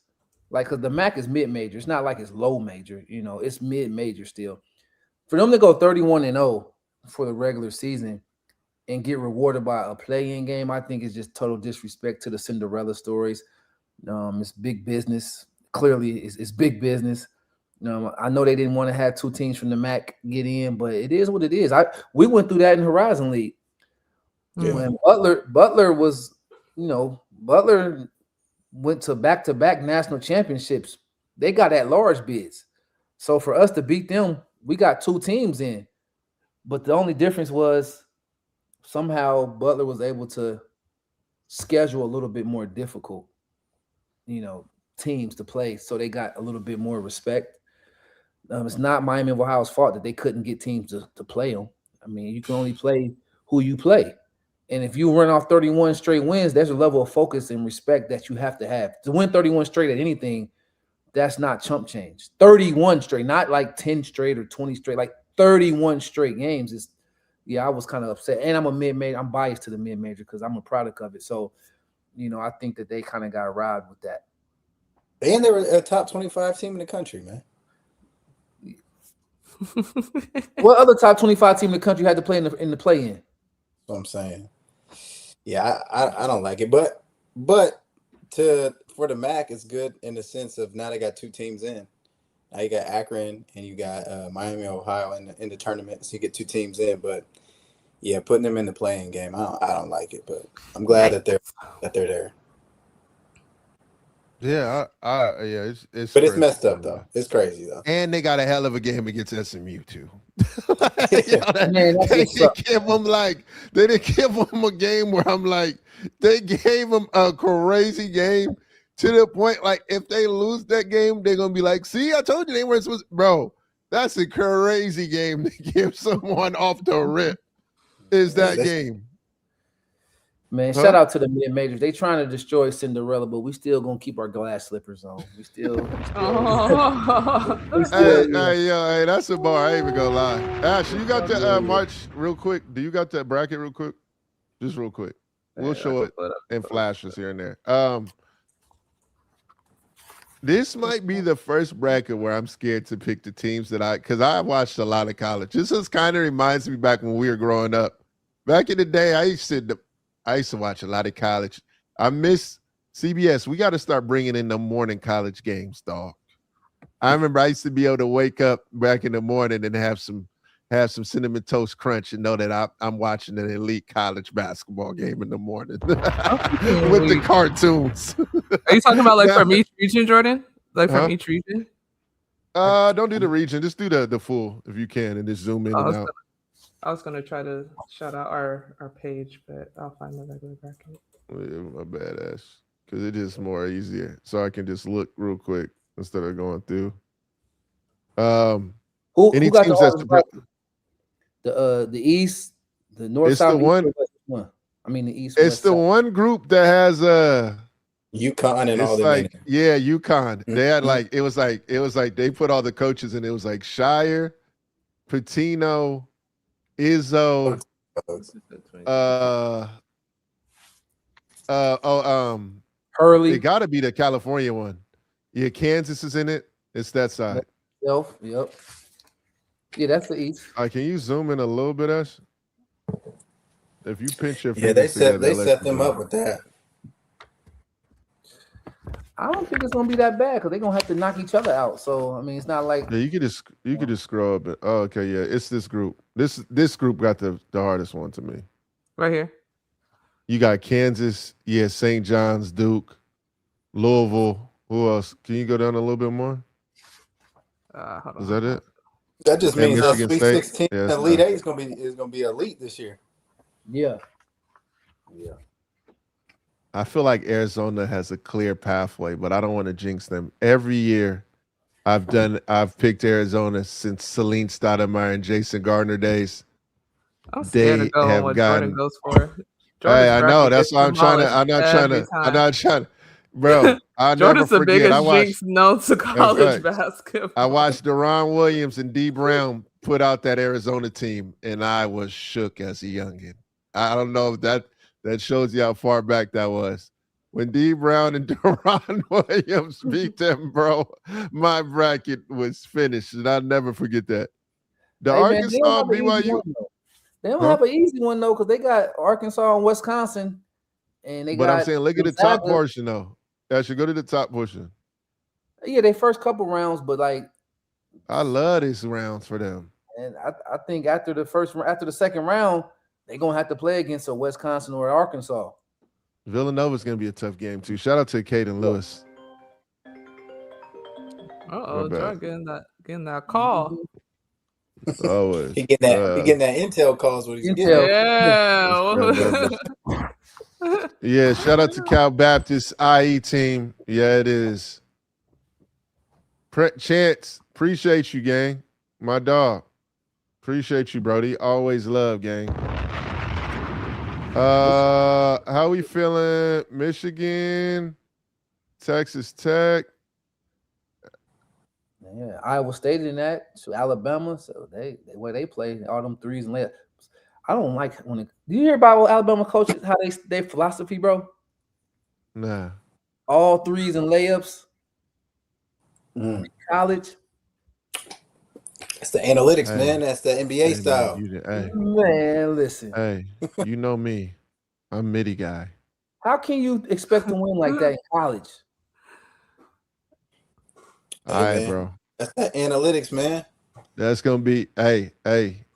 like, because the MAC is mid-major. It's not like it's low major, you know, it's mid-major still. For them to go 31-0 for the regular season and get rewarded by a play-in game, I think is just total disrespect to the Cinderella stories. It's big business. Clearly, it's big business. I know they didn't want to have 2 teams from the MAC get in, but it is what it is. We went through that in Horizon League. Yeah. When Butler was, Butler went to back-to-back national championships. They got at-large bids. So for us to beat them, we got 2 teams in. But the only difference was somehow Butler was able to schedule a little bit more difficult, teams to play. So they got a little bit more respect. It's not Miami of Ohio's fault that they couldn't get teams to play them. I mean, you can only play who you play. And if you run off 31 straight wins, there's a level of focus and respect that you have to have. To win 31 straight at anything, that's not chump change. 31 straight, not like 10 straight or 20 straight, like 31 straight games is, I was kind of upset. And I'm a mid-major. I'm biased to the mid-major because I'm a product of it. So, I think that they kind of got robbed with that. And they were a top 25 team in the country, man. What other top 25 team in the country had to play in the play-in? That's what I'm saying. Yeah, I don't like it, but for the MAC, it's good in the sense of now they got 2 teams in. Now you got Akron and you got Miami, Ohio in the tournament, so you get 2 teams in. But yeah, putting them in the playing game, I don't like it, but I'm glad that they're there. Yeah, it's but crazy. It's messed up though. It's crazy though. And they got a hell of a game against SMU too. They didn't give them a game where I'm like, they gave them a crazy game to the point like if they lose that game, they're gonna be like, see, I told you they weren't supposed. Bro, that's a crazy game to give someone off the rip. Is that game? Man, shout out to the mid-majors. They trying to destroy Cinderella, but we still gonna keep our glass slippers on. We still Hey, that's a bar. I ain't even gonna lie. Ash, you got the March real quick? Do you got that bracket real quick? Just real quick. We'll show it in flashes here and there. This might be the first bracket where I'm scared to pick the teams because I watched a lot of college. This just kind of reminds me back when we were growing up. Back in the day, I used to watch a lot of college. I miss CBS. We got to start bringing in the morning college games, dog. I remember I used to be able to wake up back in the morning and have some Cinnamon Toast Crunch and know that I'm watching an elite college basketball game in the morning with the cartoons. Are you talking about like from each region, Jordan? Like from each region? Don't do the region. Just do the full if you can, and just zoom in and out. I was gonna try to shout out our page, but I'll find the regular bracket. My badass, because it is more easier, so I can just look real quick instead of going through. Who got the East, the North, South, East, one? I mean the East. It's the one group that has UConn and all that. Like UConn. They had it was like they put all the coaches in. It was like Shire, Pitino, Izzo, Hurley. It got to be the California one. Yeah, Kansas is in it. It's that side. Yep. Yeah, that's the East. Can you zoom in a little bit, Ash? If you pinch your they set them up with that. I don't think it's gonna be that bad because they're gonna have to knock each other out. So I mean, it's not like you could just scroll up. Okay, yeah, it's this group. This group got the hardest one to me. Right here. You got Kansas, St. John's, Duke, Louisville. Who else? Can you go down a little bit more? Is that it? That just means the Sweet 16 Elite 8 is gonna be elite this year. Yeah. I feel like Arizona has a clear pathway, but I don't want to jinx them. Every year I've picked Arizona since Celine Stoudemire and Jason Gardner days. I'm scared to go on what Jordan goes for. Hey, I know. That's why I'm not trying to. Bro, I never forget. Jordan's the biggest jinx known to college basketball. I watched Deron Williams and D. Brown put out that Arizona team, and I was shook as a youngin. I don't know if that shows you how far back that was. When D. Brown and Deron Williams beat them, bro, my bracket was finished, and I'll never forget that. Arkansas, BYU. They don't have an easy one, though, because they got Arkansas and Wisconsin. But I'm saying, look at the top portion, though. I should go to the top portion. Yeah, they first couple rounds, but I love these rounds for them. And I think after the second round, they're gonna have to play against a Wisconsin or Arkansas. Villanova's gonna be a tough game too. Shout out to Cayden Lewis. Jordan getting that call. Always. He getting that intel calls. What he's getting. Yeah. Yeah, shout out to Cal Baptist IE team. Yeah, it is. Chance, appreciate you, gang. My dog. Appreciate you, Brody. Always love, gang. How we feeling? Michigan, Texas Tech. Yeah, Iowa State in that. So Alabama. So they play all them threes and layups. I don't like do you hear about Alabama coaches, how they philosophy, bro? Nah. All threes and layups. College. That's the analytics, man. That's the NBA style. Man, listen. Hey, you know me. I'm a midi guy. How can you expect to win like that in college? All right, bro. That's that analytics, man. That's gonna be hey.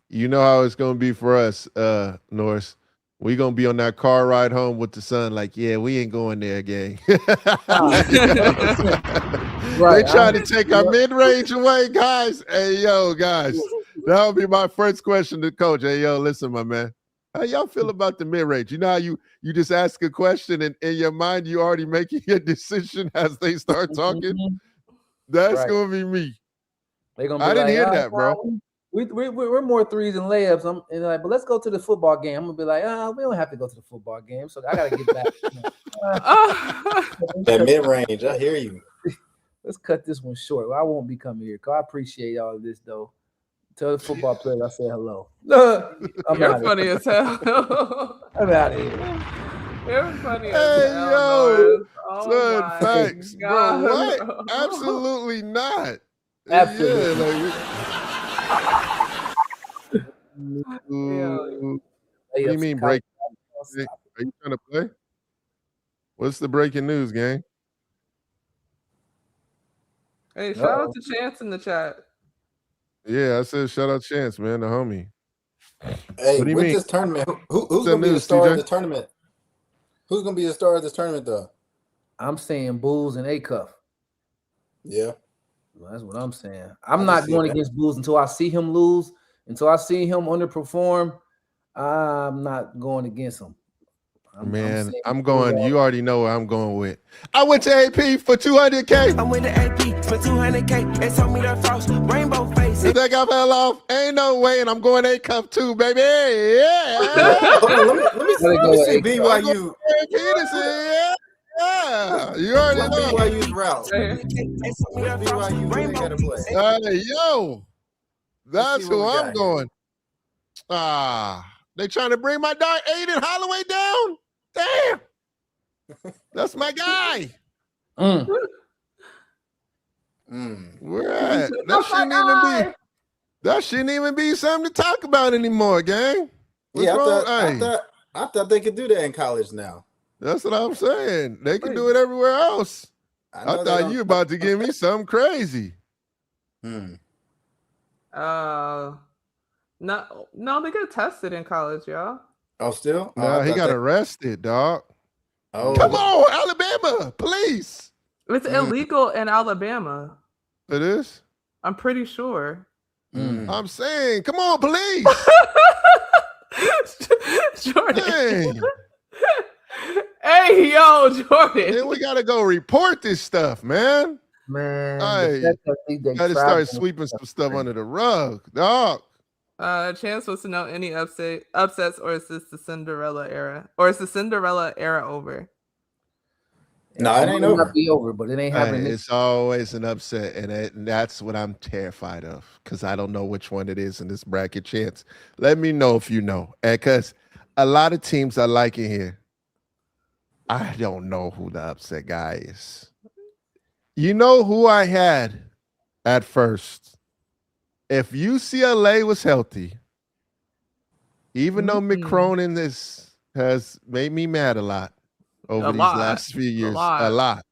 You know how it's gonna be for us, Norris. We gonna be on that car ride home with the son, like, yeah, we ain't going there, gang. Right. They trying to take our mid-range away, guys. Hey, yo, guys. That would be my first question to coach. Hey, yo, listen, my man. How y'all feel about the mid-range? You know how you just ask a question and in your mind you already making a decision as they start talking? That's gonna be me. I didn't hear that, bro. We're more threes and layups. But let's go to the football game. I'm gonna be like, we don't have to go to the football game, so I gotta get back. That mid range, I hear you. Let's cut this one short. I won't be coming here. I appreciate all of this, though. Tell the football players I said hello. You're funny as hell. I'm out of here. You're funny as Hey, hell, yo. Norris. Oh Son, my facts. Bro, God, what? bro. Absolutely not. Absolutely. Yeah, Yo. what do you mean break? Are you trying to play? What's the breaking news, gang? Hey, shout out to Chance in the chat. Yeah, I said shout out Chance, man, the homie. Hey, what do you with mean? this tournament, who's gonna be the star of the tournament? Who's gonna be the star of this tournament, though? I'm saying Bulls and Acuff. Yeah, well, that's what I'm saying. I'm not going against Bulls until I see him lose. Until I see him underperform, I'm not going against him. I'm going. You already know where I'm going with. I went to AP for 200K. I'm with the AP for 200K. They told me that frost, rainbow face. If that guy fell off, ain't no way, and I'm going Acuff too, baby. Yeah. Hold on, let me see BYU. Yeah. You already know. BYU's route. BYU, who they gotta play? Hey, yo. That's who I'm going. They trying to bring my dog Aiden Holloway down? Damn. That's my guy. Where at? That shouldn't even be something to talk about anymore, gang. What's wrong? I thought they could do that in college now. That's what I'm saying. They can do it everywhere else. I thought you about to give me something crazy. No, they get tested in college, y'all. Oh, still? No, he got arrested, dog. Oh, come on, Alabama, police. It's illegal in Alabama. It is? I'm pretty sure. I'm saying, come on, police. Jordan. Hey, yo, Jordan. Then we gotta go report this stuff, man. Gotta start sweeping some stuff under the rug, dog. Chance wants to know any upsets, or is this the Cinderella era? Or is the Cinderella era over? No, it ain't over. Be over, but it ain't happening. It's always an upset, and that's what I'm terrified of, because I don't know which one it is in this bracket. Chance, let me know if you know, because a lot of teams I like in here. I don't know who the upset guy is. You know who I had at first? If UCLA was healthy, even though Mick Cronin has made me mad a lot over these last few years, a lot.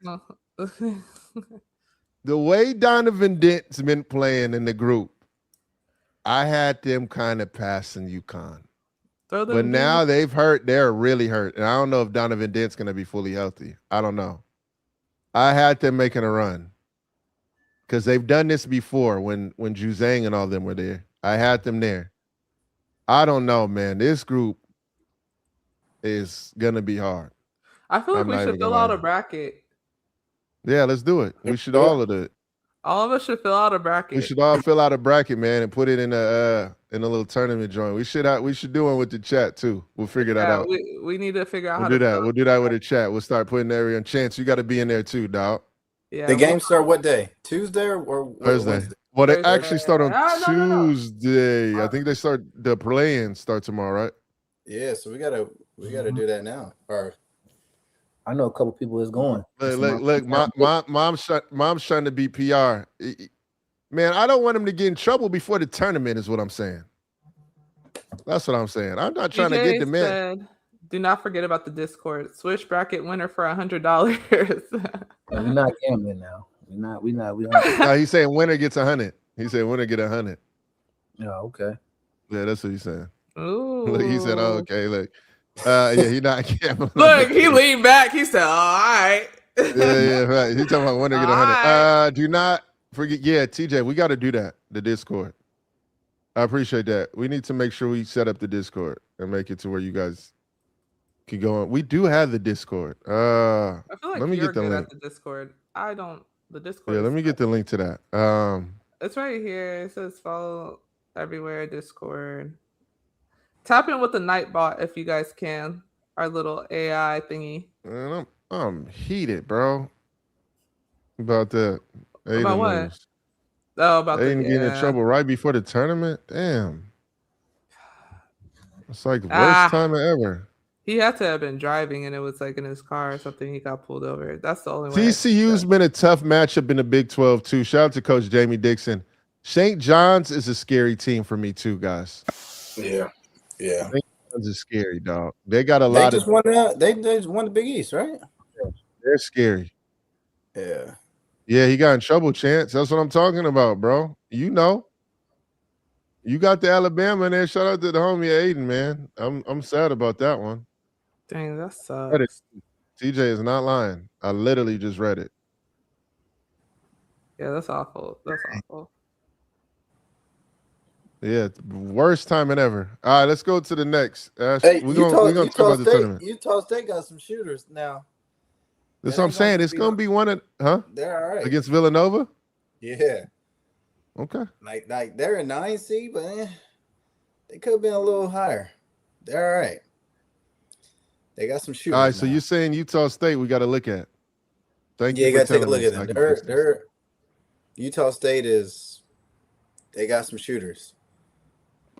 The way Donovan Dent's been playing in the group, I had them kind of passing UConn. But now they've hurt. They're really hurt. And I don't know if Donovan Dent's going to be fully healthy. I don't know. I had them making a run because they've done this before when Juzang and all them were there. I had them there. I don't know, man. This group is going to be hard. I feel like we should fill out a bracket. Yeah, let's do it. We should all do it. All of us should fill out a bracket. We should all fill out a bracket, man, and put it in a little tournament joint. We should do one with the chat too. We'll figure that out. We need to figure out how to do that. We'll do that with the chat. We'll start putting everyone. Chance, you got to be in there too, dog. Yeah. The games start what day? Tuesday or Thursday? Wednesday? Well, they actually start on Tuesday. No. I think they start the play-in start tomorrow, right? Yeah, so we gotta do that now. Or I know a couple people is going. Look, mom's trying to be PR. Man, I don't want him to get in trouble before the tournament is what I'm saying. That's what I'm saying. I'm not trying to get the man. Do not forget about the Discord. Swish bracket winner for $100. We're not gambling now. We not. No, he's saying winner gets 100. He said winner get 100. Yeah, okay. Yeah, that's what he's saying. Ooh. Look, he said, "Oh, okay, look." Yeah, he not gambling. Look, he leaned back. He said, "Oh, all right." yeah, right. He's talking about winner get 100. Right. Do not forget. Yeah, TJ, we got to do that. The Discord. I appreciate that. We need to make sure we set up the Discord and make it to where you guys can go on. We do have the Discord. I feel like let me get the link. At the Discord. I don't. The Discord. Yeah, let me get the link to that. It's right here. It says follow everywhere. Discord. Tap in with the Nightbot if you guys can. Our little AI thingy. Man, I'm heated, bro. About that. About what? News. Oh, about Aiden getting in trouble right before the tournament. Damn. It's like the worst time ever. He had to have been driving, and it was like in his car or something. He got pulled over. That's the only way. TCU's been a tough matchup in the Big 12 too. Shout out to Coach Jamie Dixon. St. John's is a scary team for me too, guys. Yeah. St. John's is scary, dog. They got a lot of. They just won the Big East, right? They're scary. Yeah. Yeah, he got in trouble, Chance. That's what I'm talking about, bro. You know. You got the Alabama in there. Shout out to the homie Aiden, man. I'm sad about that one. Dang, that sucks. TJ is not lying. I literally just read it. Yeah, that's awful. That's awful. Yeah, worst timing ever. All right, let's go to the next. Ash, hey, we're gonna talk about the tournament. Utah State got some shooters now. That's what I'm saying. It's gonna be one of They're all right against Villanova. Yeah. Okay. Like they're a 9 seed, but they could have been a little higher. They're all right. They got some shooters. All right, so you're saying Utah State we got to look at. Thank you. Yeah, you got to take a look at them. They're Utah State they got some shooters.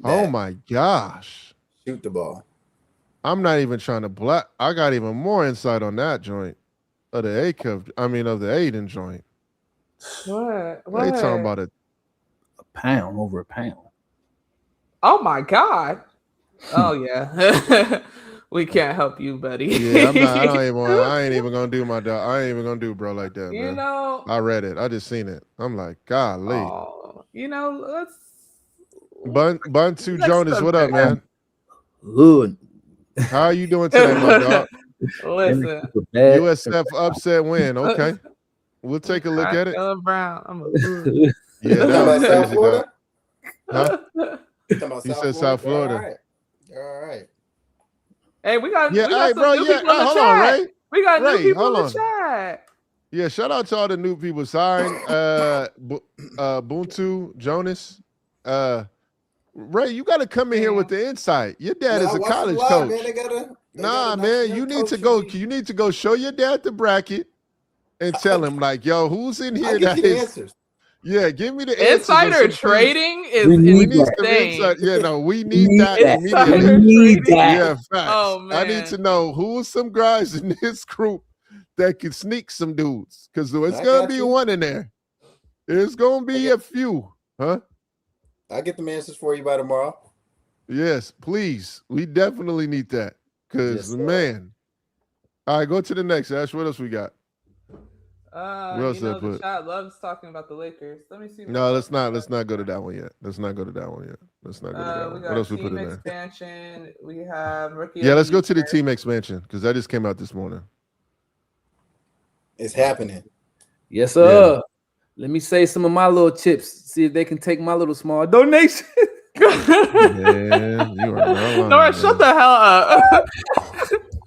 Oh my gosh. Shoot the ball. I'm not even trying to I got even more insight on that joint of the Acuff. I mean of the Aiden joint. What? They talking about a pound over a pound. Oh my God. Oh yeah. We can't help you, buddy. Yeah, I ain't even gonna do my dog. I ain't even gonna do bro like that, man. You know, I read it. I just seen it. I'm like, golly. Oh, you know, let's Buntu Jonas, what up, man? Good. How are you doing today, my dog? Listen. USF upset win. Okay. We'll take a look at it. Brown. I'm a yeah, that was crazy, dog. Huh? You said South Florida. All right. Hey, we got some new people in the chat. Hold on, Ray. We got new people in the chat. Yeah, shout out to all the new people. Sign Buntu Jonas. Ray, you got to come in here with the insight. Your dad is a college coach. Man, man, you need to go. You need to go show your dad the bracket and tell him like, yo, who's in here? Answers. Yeah, give me the insider trading is insane. Yeah, no, we need that immediately. We need that. Yeah, facts. Oh, man. I need to know who's some guys in this group that can sneak some dudes, because there's gonna be one in there. There's gonna be a few, huh? I'll get the answers for you by tomorrow. Yes, please. We definitely need that. Because man. All right, go to the next. Ash, what else we got? The chat loves talking about the Lakers. Let me see. No, let's not go to that one yet. Let's not go to that one yet. What else we put in there? Expansion. We have rookie. Yeah, let's go to the team expansion because that just came out this morning. It's happening. Yes, sir. Yeah. Let me say some of my little tips. See if they can take my little small donation. Man, you are not lying. Norris, shut the hell up.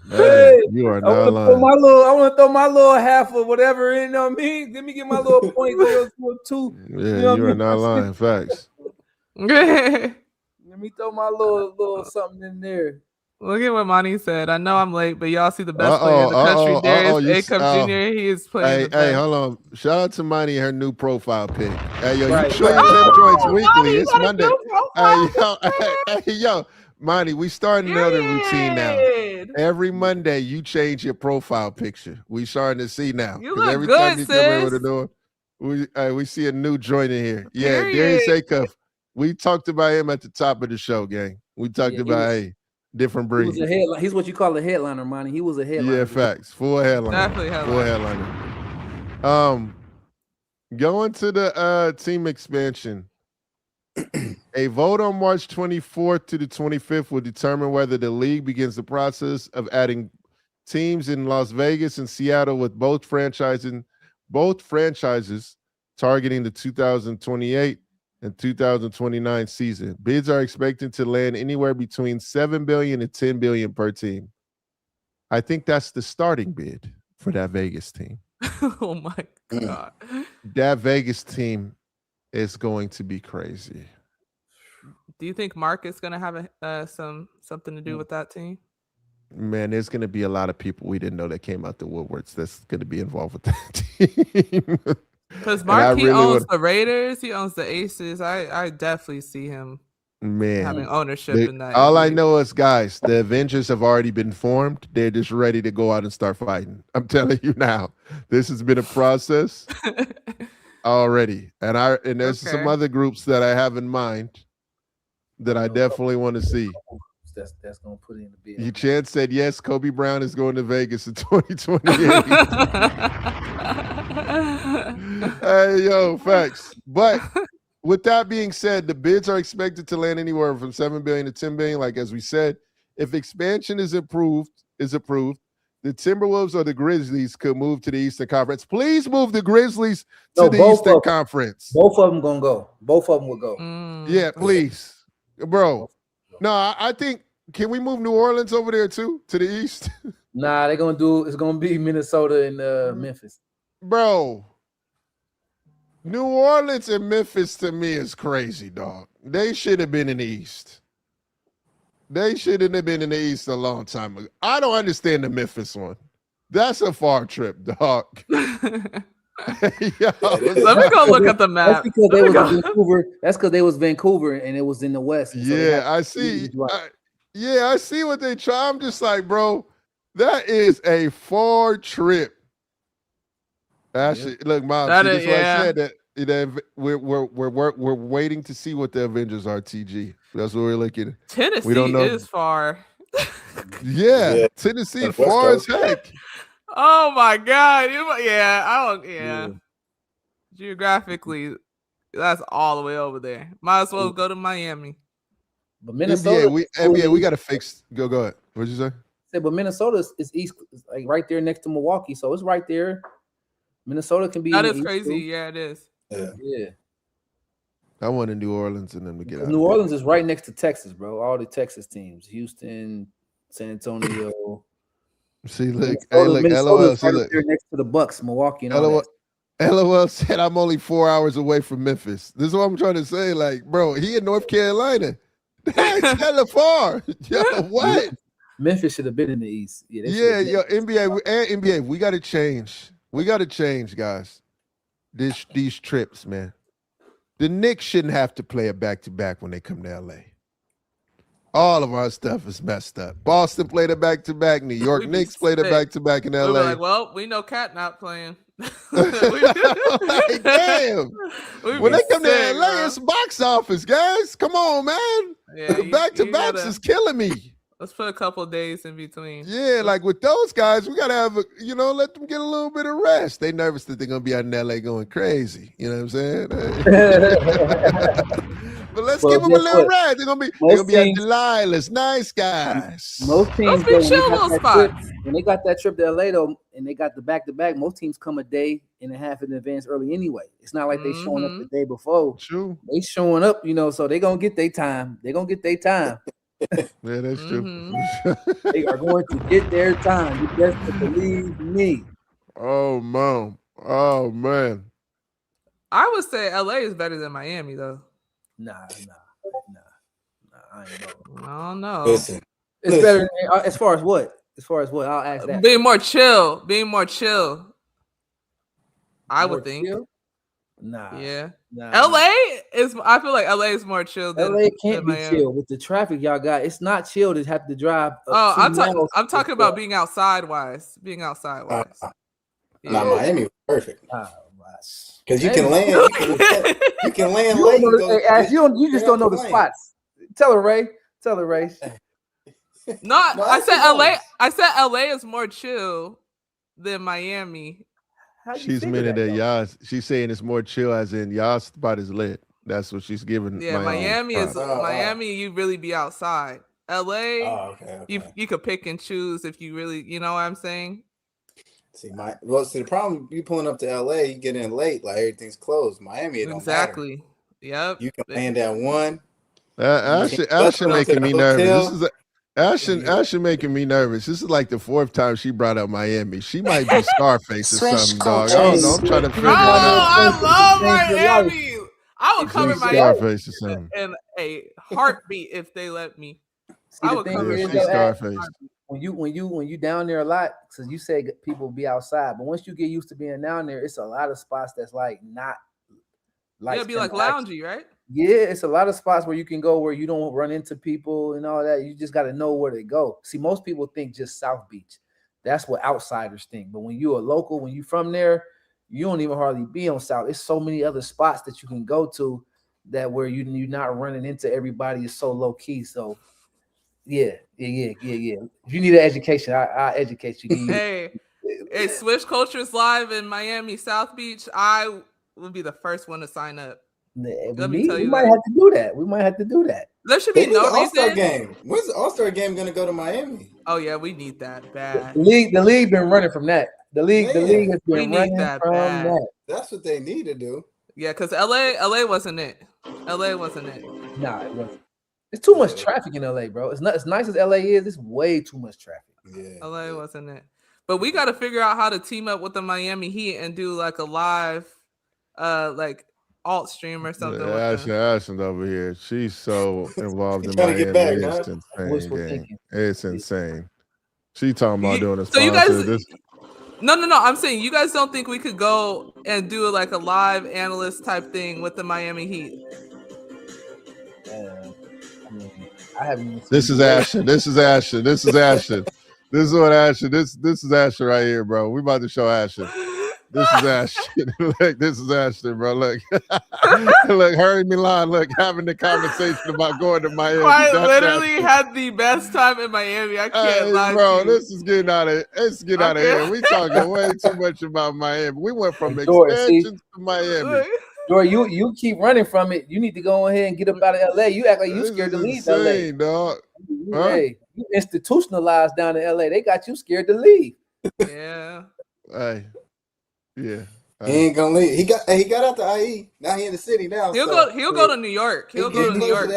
Hey, you are not lying. I want to throw my little half of whatever, you know what I mean? Let me get my little 0.02. Yeah, you are not lying. Facts. Let me throw my little something in there. Look at what Monty said. I know I'm late, but y'all see the best player in the country, Darius Acuff Jr. He is playing. Hey, hold on. Shout out to Monty, her new profile pic. Hey, yo, you change them joints weekly. It's Monday. Hey, yo, Monty, we starting another routine now. Every Monday, you change your profile picture. We starting to see now. You look every good, time you sis. come in with the door, we see a new joint in here. Yeah, Darius Acuff. We talked about him at the top of the show, gang. We talked about different breed. He's what you call a headliner, Monty. He was a headliner. Yeah, facts. Full headliner. Definitely headliner. Full headliner. Going to the team expansion. A vote on March 24th to the 25th will determine whether the league begins the process of adding teams in Las Vegas and Seattle, with both franchises targeting the 2028 and 2029 season. Bids are expected to land anywhere between $7 billion and $10 billion per team. I think that's the starting bid for that Vegas team. Oh my God. That Vegas team is going to be crazy. Do you think Mark is going to have something to do with that team? Man, there's going to be a lot of people we didn't know that came out the woodworks that's going to be involved with that team. Because Mark, he owns the Raiders. He owns the Aces. I definitely see him Man, having ownership in that. All I know is, guys, the Avengers have already been formed. They're just ready to go out and start fighting. I'm telling you now, this has been a process already, and there's some other groups that I have in mind that I definitely want to see. That's gonna put in the bid. Chance said yes. Kobe Brown is going to Vegas in 2028. Hey, yo, facts. But with that being said, the bids are expected to land anywhere from $7 billion to $10 billion. Like as we said, if expansion is approved, the Timberwolves or the Grizzlies could move to the Eastern Conference. Please move the Grizzlies to the Eastern Conference. Both of them gonna go. Both of them will go. Yeah, please, bro. No, I think. Can we move New Orleans over there too to the East? Nah, they're gonna do. It's gonna be Minnesota and Memphis. Bro, New Orleans and Memphis to me is crazy, dog. They should have been in the East. They shouldn't have been in the East a long time ago. I don't understand the Memphis one. That's a far trip, dog. Let me go look at the map. That's because they was in Vancouver. That's because they was Vancouver and it was in the West. So I see. I see what they try. I'm just like, bro, that is a far trip. Actually, look, Mom, that's why I said that we're waiting to see what the Avengers are. TG, that's what we're looking at. Tennessee we don't know. is far. Yeah, Tennessee far as heck. Oh my God! I don't. Geographically, that's all the way over there. Might as well go to Miami. But Minnesota, NBA, we got to fix. Go ahead. What'd you say? But Minnesota is east, like right there next to Milwaukee, so it's right there. Minnesota can be. That is crazy. Too. Yeah, it is. Yeah. I want in New Orleans and then we get out. New Orleans is right next to Texas, bro. All the Texas teams: Houston, San Antonio. See, look, LOL. See, look, next to the Bucks, Milwaukee, and all that. LOL said I'm only 4 hours away from Memphis. This is what I'm trying to say. Like, bro, he in North Carolina. That's hella far. Yo, what? Memphis should have been in the East. NBA, we got to change. We got to change, guys. These trips, man. The Knicks shouldn't have to play a back-to-back when they come to LA. All of our stuff is messed up. Boston played a back-to-back. New York Knicks played a back-to-back in LA. We're like, well, we know Cat not playing. Like, damn. When they come to LA, bro. It's box office, guys. Come on, man. Yeah, back-to-backs is killing me. Let's put a couple of days in between. Yeah, like with those guys, we got to have, let them get a little bit of rest. They nervous that they're going to be out in LA going crazy. You know what I'm saying? But let's give them a little rest. They're going to be at Delilah's. Nice guys. Most teams, when they got that trip to LA, though, and they got the back-to-back, most teams come a day and a half in advance early anyway. It's not like they showing up the day before. True. They showing up, so they're going to get their time. They're going to get their time. Yeah, that's true. They are going to get their time. You best to believe me. Oh, man. I would say LA is better than Miami, though. Nah. I don't know. Listen. It's better as far as what? As far as what? I'll ask that. Being more chill. I would think. Chill? Nah. Yeah. LA is. I feel like LA is more chill than LA can't be chill with the traffic y'all got. It's not chill to have to drive. I'm talking about being outside wise. Yeah. Nah, Miami was perfect. Because you can land. You can land late. You just don't know the spots. Tell her, Ray. No, I said LA. I said LA is more chill than Miami. She's meaning that y'all. She's saying it's more chill, as in y'all spot is lit. That's what she's giving. Yeah, Miami is Miami. You really be outside. LA, you could pick and choose if you really, you know what I'm saying. See, the problem, you pulling up to LA, you get in late, like everything's closed. Miami, it don't matter. Yep. You can land at 1. Ashten making me nervous. Ashten making me nervous. This is like the 4th time she brought up Miami. She might be Scarface or something, dog. I don't know. I'm trying to figure it out. I love Miami. I would cover Miami in a heartbeat if they let me. I would cover Scarface. When you down there a lot, because you say people be outside, but once you get used to being down there, it's a lot of spots that's like not like it'll be like loungy, right? Yeah, it's a lot of spots where you can go where you don't run into people and all that. You just got to know where to go. See, most people think just South Beach. That's what outsiders think. But when you're a local, when you're from there, you don't even hardly be on South. There's so many other spots that you can go to that where you're not running into everybody. Is so low key. So yeah. If you need an education, I educate you. Hey, Swish Cultures live in Miami, South Beach. I will be the first one to sign up. Let me tell you, we might have to do that. We might have to do that. There should be no All-Star game. When's the All-Star game going to go to Miami? Oh yeah, we need that bad. The league been running from that. The league has been running from that. That's what they need to do. Yeah, because LA wasn't it. LA wasn't it. Nah, it wasn't. It's too much traffic in LA, bro. It's not as nice as LA is. It's way too much traffic. Yeah, LA wasn't it. But we got to figure out how to team up with the Miami Heat and do like a live, like alt stream or something. Ashton over here. She's so involved in Miami. Get back, it's insane. It's insane. She talking about doing a sponsor. So you guys, no. I'm saying you guys don't think we could go and do like a live analyst type thing with the Miami Heat? I haven't. This is Ashton. This is Ashton. This is Ashton. This is what Ashton. This is Ashton right here, bro. We about to show Ashton. This is Ashton. Look, this is Ashton, bro. Look, look, Harry Milan. Look, having the conversation about going to Miami. I literally had the best time in Miami. I can't lie, bro. to you. This is getting out of. It's getting out of here. We talking way too much about Miami. We went from expansions to Miami. Joy, you keep running from it. You need to go ahead and get up out of LA. You act like you scared to leave LA. Dog. Hey, you institutionalized down in LA. They got you scared to leave. Yeah. Hey. Yeah. He ain't gonna leave. He got out the IE. Now he in the city now. He'll go to New York. He'll go to New York.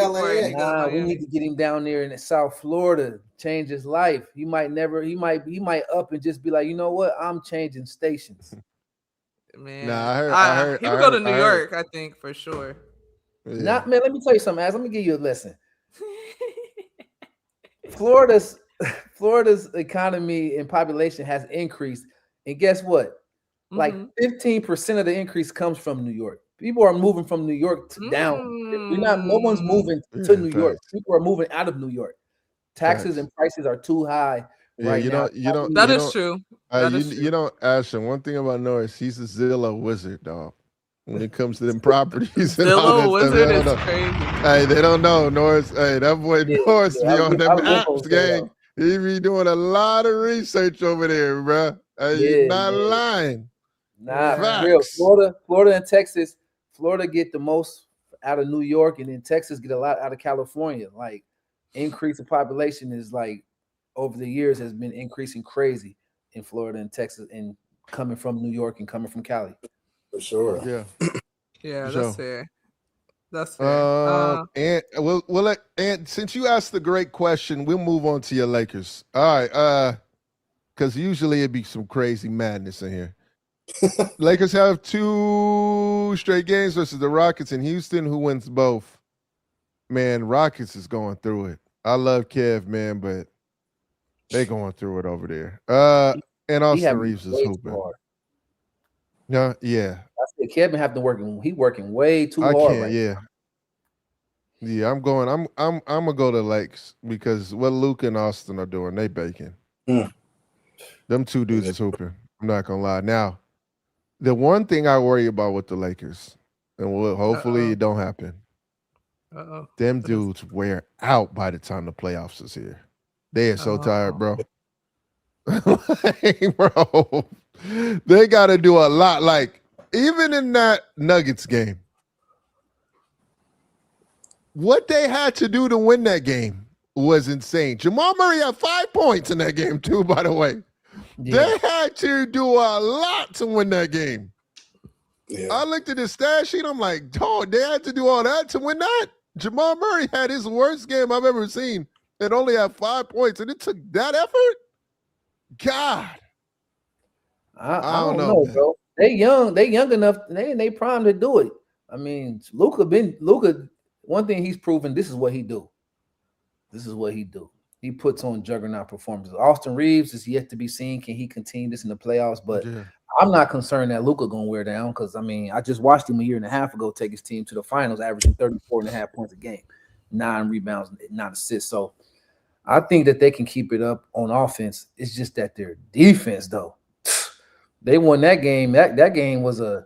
We need to get him down there in South Florida, change his life. He might up and just be like, you know what? I'm changing stations. Man, nah, I heard. He would go to New York, I think, for sure. Yeah. Man, let me tell you something, Az. Let me give you a lesson. Florida's economy and population has increased, and guess what? Like 15% of the increase comes from New York. People are moving from New York down. No one's moving to New York. People are moving out of New York. Taxes and prices are too high. Yeah, right now. That is true. You know, Ashton, one thing about Norris, he's a Zillow wizard, dog. When it comes to them properties, Zillow wizard is crazy. Hey, they don't know Norris. Hey, that boy Norris be on them apps, gang. He be doing a lot of research over there, bro. Hey, not lying. Nah, real. Florida and Texas. Florida get the most out of New York, and then Texas get a lot out of California. Like, increase in population is like over the years has been increasing crazy in Florida and Texas, and coming from New York and coming from Cali. For sure. Yeah, that's fair. That's fair. And and since you asked the great question, we'll move on to your Lakers. All right, because usually it'd be some crazy madness in here. Lakers have 2 straight games versus the Rockets in Houston. Who wins both? Man, Rockets is going through it. I love Kev, man, but they going through it over there. And Austin Reeves is hooping. Yeah. I said Kevin have to working. He working way too hard. Yeah. I'm gonna go to Lakes because what Luke and Austin are doing, they baking. Them 2 dudes is hooping. I'm not gonna lie. Now, the one thing I worry about with the Lakers, and hopefully it don't happen. Them dudes wear out by the time the playoffs is here. They are so tired, bro. Like, bro, they got to do a lot. Like, even in that Nuggets game, what they had to do to win that game was insane. Jamal Murray had 5 points in that game, too, by the way. They had to do a lot to win that game. I looked at the stat sheet. I'm like, dog, they had to do all that to win that? Jamal Murray had his worst game I've ever seen and only had 5 points, and it took that effort? God. I don't know, bro. They young enough. They prime to do it. I mean, Luka. One thing he's proven, this is what he do. He puts on juggernaut performances. Austin Reeves is yet to be seen. Can he continue this in the playoffs? But I'm not concerned that Luka gonna wear down because I mean I just watched him a year and a half ago take his team to the finals, averaging 34.5 points a game, 9 rebounds, 9 assists. So I think that they can keep it up on offense. It's just that their defense, though, they won that game. That game was a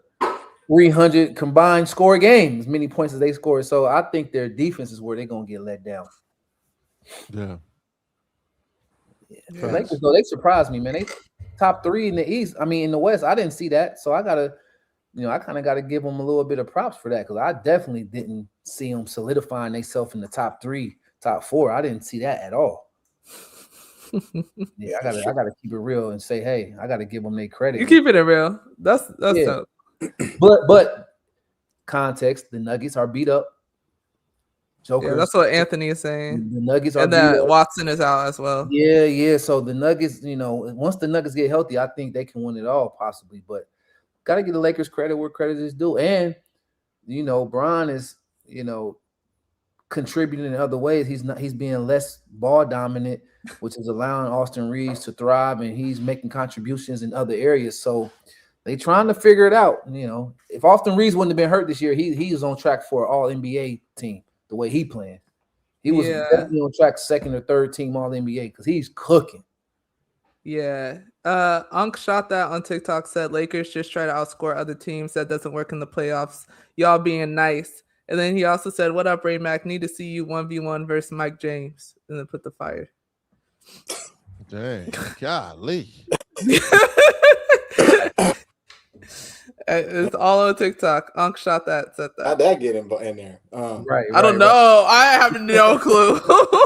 300 combined score game, as many points as they scored. So I think their defense is where they're gonna get let down. Yeah. The Lakers, though, they surprised me, man. They top 3 in the East. I mean, in the West, I didn't see that. So I gotta, I kind of gotta give them a little bit of props for that because I definitely didn't see them solidifying themselves in the top 3, top 4. I didn't see that at all. Yeah, I gotta keep it real and say, hey, I gotta give them their credit. You keep it real. That's dope. But context, the Nuggets are beat up. Joker. Yeah, that's what Anthony is saying. The Nuggets are and that Watson is out as well. Yeah. So the Nuggets, once the Nuggets get healthy, I think they can win it all possibly. But gotta give the Lakers credit where credit is due. And Bron is, contributing in other ways. He's being less ball dominant, which is allowing Austin Reeves to thrive, and he's making contributions in other areas. So they trying to figure it out. If Austin Reeves wouldn't have been hurt this year, he was on track for all NBA team. The way he playing, he was definitely on track 2nd or 3rd team all NBA because he's cooking. Yeah. Unc shot that on TikTok, said Lakers just try to outscore other teams. That doesn't work in the playoffs. Y'all being nice. And then he also said, what up, Ray Mac? Need to see you 1v1 versus Mike James. And then put the fire. Dang, golly. It's all on TikTok. Unc shot that, said that. How'd that get in there? Right. I don't know. I have no clue.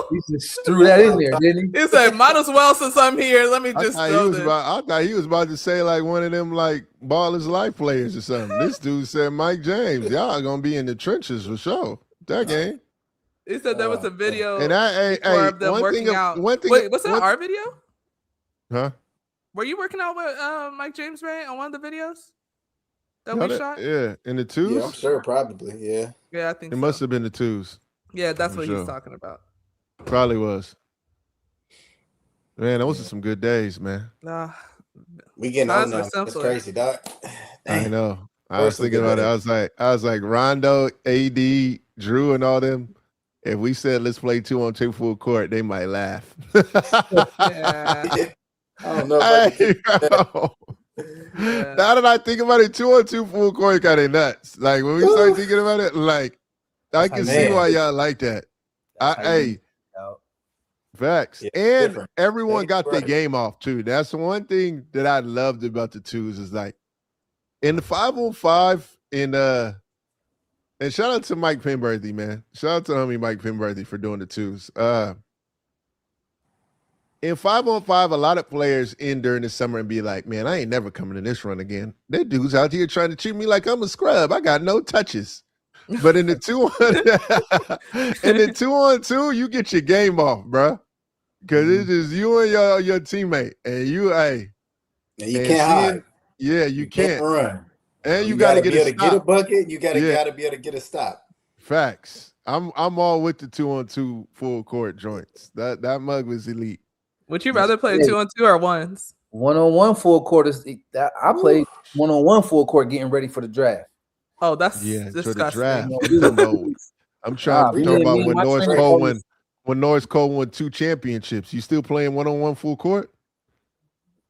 He just threw that in there, didn't he? He said, might as well since I'm here. Let me just throw this. I thought he was about to say like one of them like Ballers Life players or something. This dude said Mike James. Y'all are gonna be in the trenches for sure. That game. He said there was a video and of them working out. Wait, was that our video? Huh? Were you working out with Mike James, Ray, on one of the videos that we shot? Yeah, in the twos? Yeah, I'm sure, probably, yeah. Yeah, I think it must have been the twos. Yeah, that's what he's talking about. Probably was. Man, those are some good days, man. We getting on now. It's crazy, dog. I know. I was thinking about it. I was like, Rondo, AD, Drew, and all them. If we said let's play 2-on-2 full court, they might laugh. I don't know. Now that I think about it, 2-on-2 full court kind of nuts. Like when we start thinking about it, like I can see why y'all like that. Facts. Yeah, and different. Everyone got their game off too. That's the one thing that I loved about the twos is like in the 5-on-5 and shout out to Mike Penberthy, man. Shout out to homie Mike Penberthy for doing the twos. In 5-on-5, a lot of players end during the summer and be like, man, I ain't never coming to this run again. That dude's out here trying to treat me like I'm a scrub. I got no touches. But in the 2-on-2, you get your game off, bro. Because it's just you and your teammate. And you can't hide. Yeah, you can't run. And you gotta get a get a bucket. You gotta be able to get a stop. Facts. I'm all with the 2-on-2 full court joints. That mug was elite. Would you rather play 2-on-2 or ones? 1-on-1 full court is. I played 1-on-1 full court getting ready for the draft. Oh, that's disgusting. For the draft. I'm trying to talk about when Norris Cole won 2 championships. You still playing 1-on-1 full court?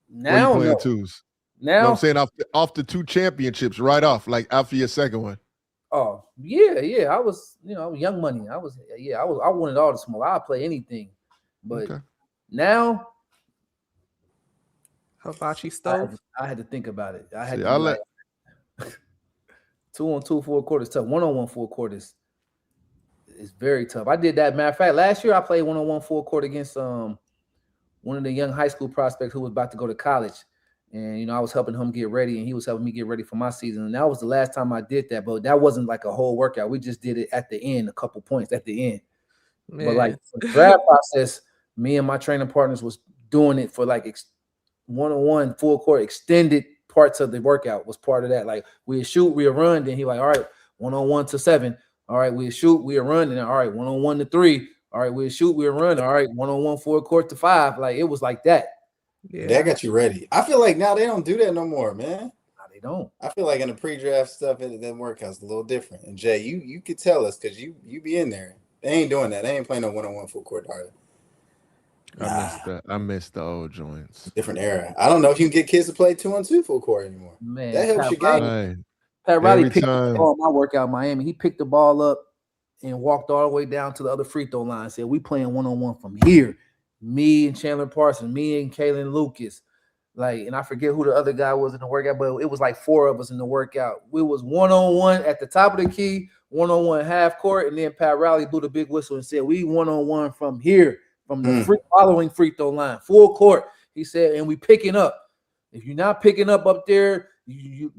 Now you playing twos. Now no, I'm saying off the 2 championships, right off, like after your second one. Oh yeah. I was, young money. I wanted all the smoke. I'll play anything, but now hibachi stove. I had to think about it. I had to. 2-on-2 full court is tough. 1-on-1 full court is very tough. I did that. Matter of fact, last year I played 1-on-1 full court against one of the young high school prospects who was about to go to college. And, I was helping him get ready, and he was helping me get ready for my season. And that was the last time I did that. But that wasn't like a whole workout. We just did it at the end, a couple points at the end. Man. But like the draft process, me and my training partners was doing it for like 1-on-1 full court extended parts of the workout was part of that. Like we'd shoot, we'd run. Then he like, all right, 1-on-1 to 7. All right, we'd shoot, we'd run. And then, all right, 1-on-1 to 3. All right, we'd shoot, we'd run. All right, 1-on-1 full court to 5. Like it was like that. Yeah, that got you ready. I feel like now they don't do that no more, man. No, they don't. I feel like in the pre-draft stuff, them workouts a little different. And Jay, you could tell us because you be in there. They ain't doing that. They ain't playing no one-on-one full court hardly. I missed the old joints. Different era. I don't know if you can get kids to play 2-on-2 full court anymore. Man, that helps your game. Right. Pat Riley picked the ball in my workout in Miami. He picked the ball up and walked all the way down to the other free throw line. Said, "We playing one-on-one from here. Me and Chandler Parsons, me and Cayden Lucas." And I forget who the other guy was in the workout, but it was like 4 of us in the workout. We was one-on-one at the top of the key, one-on-one half court, and then Pat Riley blew the big whistle and said, "We one-on-one from here, from the following free throw line, full court." He said, "And we picking up. If you're not picking up there, you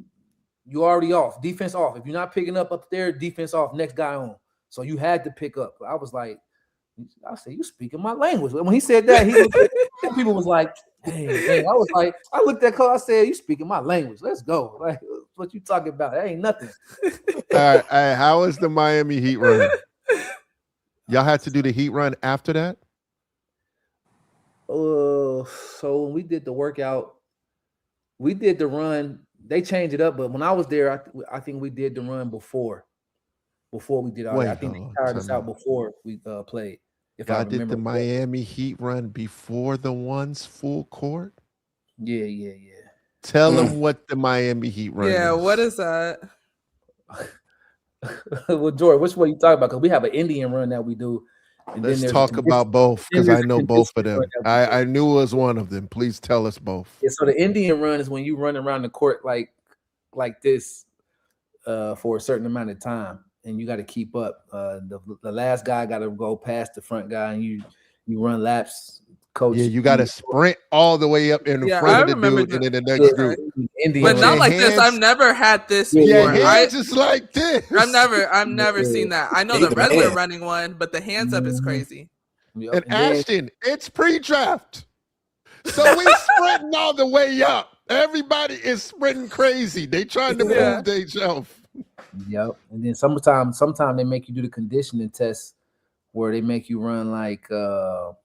already off. Defense off. If you're not picking up there, defense off. Next guy on." So you had to pick up. I was like, I said, "You speaking my language." When he said that, people was like, Dang. I was like, I looked at Cole, I said, "You speaking my language. Let's go." Like, what you talking about? That ain't nothing. All right, how was the Miami Heat run? Y'all had to do the Heat run after that? So when we did the workout, we did the run. They changed it up, but when I was there, I think we did the run before we did all that. I think they tired us out before we played. If I did the Miami Heat run before the ones full court? Yeah. Tell them what the Miami Heat run is. What is that? Well, George, which one you talking about? Because we have an Indian run that we do. And Let's talk about both because I know both of them. I knew it was one of them. Please tell us both. Yeah, so the Indian run is when you run around the court like this for a certain amount of time. And you got to keep up. The last guy got to go past the front guy, and you run laps. Coach, you got to sprint all the way up in the front of the dude, and then the next group. But not like this. I've never had this before. Yeah, just like this. I've never seen that. I know the regular running one, but the hands up is crazy. And Ashten, it's pre-draft, so we sprinting all the way up. Everybody is sprinting crazy. They trying to move themselves. Yep. And then sometimes they make you do the conditioning test where they make you run like 5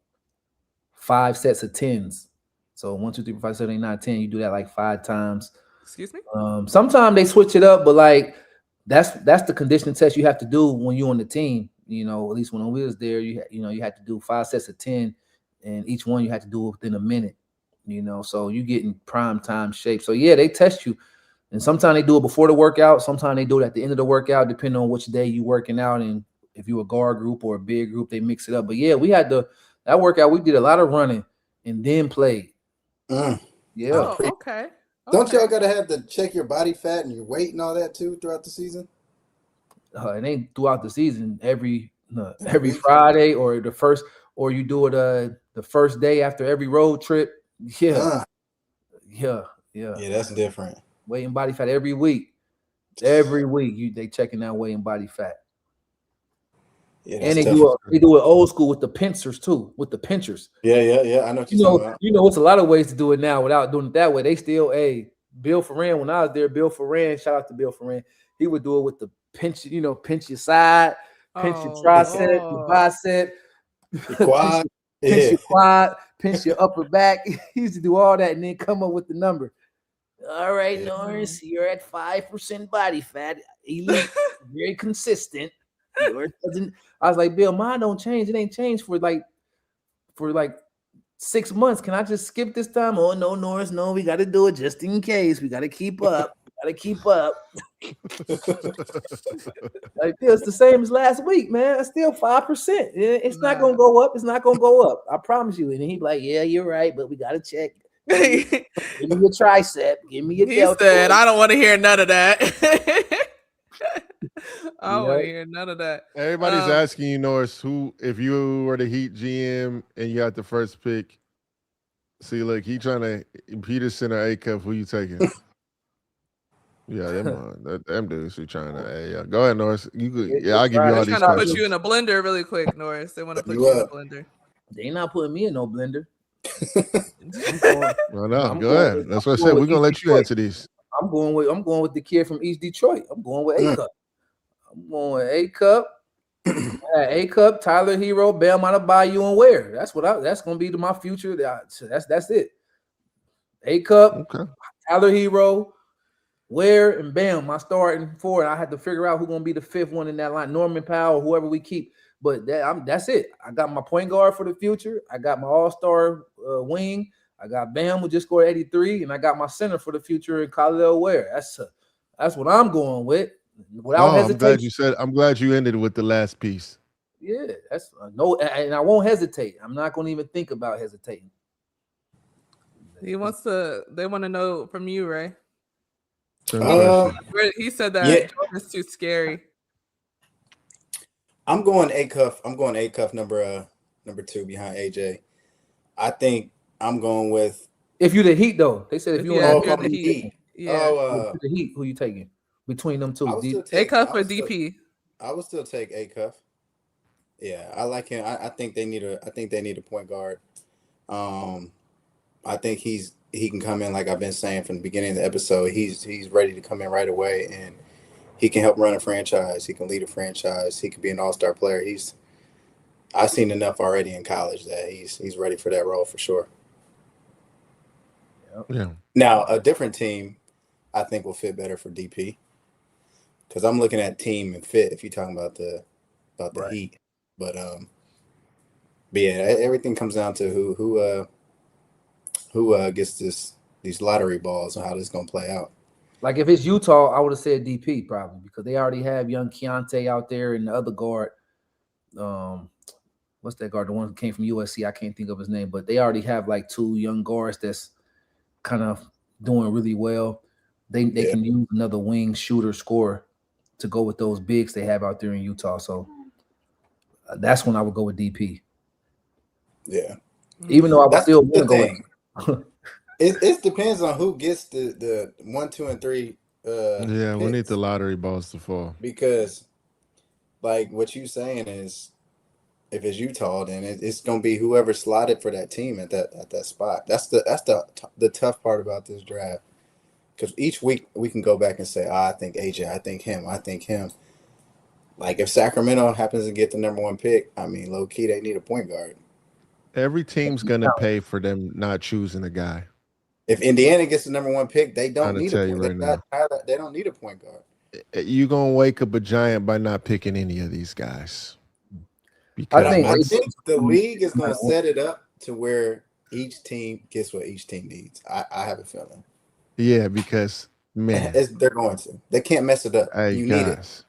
sets of 10s. So 1, 2, 3, 4, 5, 7, 8, 9, 10. You do that like 5 times. Excuse me? Sometimes they switch it up, but like that's the conditioning test you have to do when you're on the team. You know, at least when we was there, you had to do 5 sets of 10, and each one you had to do within a minute. You know, so you get in prime time shape. So yeah, they test you. And sometimes they do it before the workout. Sometimes they do it at the end of the workout, depending on which day you're working out. And if you're a guard group or a big group, they mix it up. But yeah, we had that workout. We did a lot of running and then played. Yeah. Oh, okay. Don't y'all got to have to check your body fat and your weight and all that too throughout the season? It ain't throughout the season. Every Friday or you do it the first day after every road trip. Yeah. Yeah, that's different. Weight and body fat every week. Every week they checking that weight and body fat. Yeah, and they do it old school with the pincers too. With the pinchers. Yeah. I know what you're talking about. You know, it's a lot of ways to do it now without doing it that way. They still, Bill Ferran, when I was there, shout out to Bill Ferran. He would do it with the pinch, pinch your side, pinch your tricep, your bicep, your quad, pinch your quad, pinch your upper back. He used to do all that and then come up with the number. All right, Norris, you're at 5% body fat, elite, very consistent. I was like, Bill, mine don't change. It ain't changed for like 6 months. Can I just skip this time? Oh no, Norris, no, we got to do it just in case. We got to keep up. Like, Bill, it's the same as last week, man. It's still 5%. It's not gonna go up. It's not gonna go up. I promise you. And he's like, yeah, you're right, but we got to check. Give me your tricep. Give me your delta. He said, I don't want to hear none of that. I don't want to hear none of that. Everybody's asking you, Norris, who, if you were the Heat GM and you had the first pick, see, look, he trying to Peterson or Acuff, who you taking? Yeah, them dudes who trying to. Go ahead, Norris. You could, I'll give you all these questions. Trying to put you in a blender really quick, Norris. They want to put you in a blender. They not putting me in no blender. No, go ahead. That's what I said. We're gonna let you answer these. I'm going with the kid from East Detroit. I'm going with Acuff. Acuff, Tyler Hero, Bam out of Bayou and Ware. That's gonna be my future. That's it. Acuff, Okay. Tyler Hero, Ware, and bam, my starting four. And I had to figure out who's gonna be the fifth one in that line, Norman Powell, or whoever we keep. But that's it. I got my point guard for the future. I got my all-star wing. I got Bam, who just scored 83, and I got my center for the future in Khalil Ware. That's what I'm going with. Without hesitation. I'm glad you ended with the last piece. Yeah, that's no, and I won't hesitate. I'm not going to even think about hesitating. They want to know from you, Ray. He said that Jordan's too scary. I'm going Acuff. number 2 behind AJ. I think I'm going with. If you the Heat though, they said if you want the Heat. the Heat, who you taking between them two? Acuff or DP? I would still take Acuff. Yeah, I like him. I think they need a point guard. I think he can come in, like I've been saying from the beginning of the episode. He's ready to come in right away, and he can help run a franchise. He can lead a franchise. He can be an all-star player. I've seen enough already in college that he's ready for that role for sure. Yeah. Now, a different team I think will fit better for DP, because I'm looking at team and fit if you're talking about the Heat. But yeah, everything comes down to who gets these lottery balls and how this is gonna play out. Like if it's Utah, I would have said DP probably, because they already have young Keontae out there, and the other guard, what's that guard? The one who came from USC, I can't think of his name, but they already have like 2 young guards that's kind of doing really well. They can use another wing shooter scorer to go with those bigs they have out there in Utah. So that's when I would go with DP. Yeah. Even though I would still want to go with it depends on who gets the 1, 2, and 3. Yeah, we need the lottery balls to fall. Because, like what you saying is, if it's Utah, then it's gonna be whoever slotted for that team at that spot. That's the tough part about this draft. Because each week we can go back and say, I think AJ, I think him. Like if Sacramento happens to get the number 1 pick, I mean, low key they need a point guard. Every team's gonna pay for them not choosing a guy. If Indiana gets the number 1 pick, they don't need a point guard. They don't need a point guard. You're gonna wake up a giant by not picking any of these guys. Because I think the league is going to set it up to where each team gets what each team needs. I have a feeling. Yeah, because man, they're going to. They can't mess it up. Hey, you need it.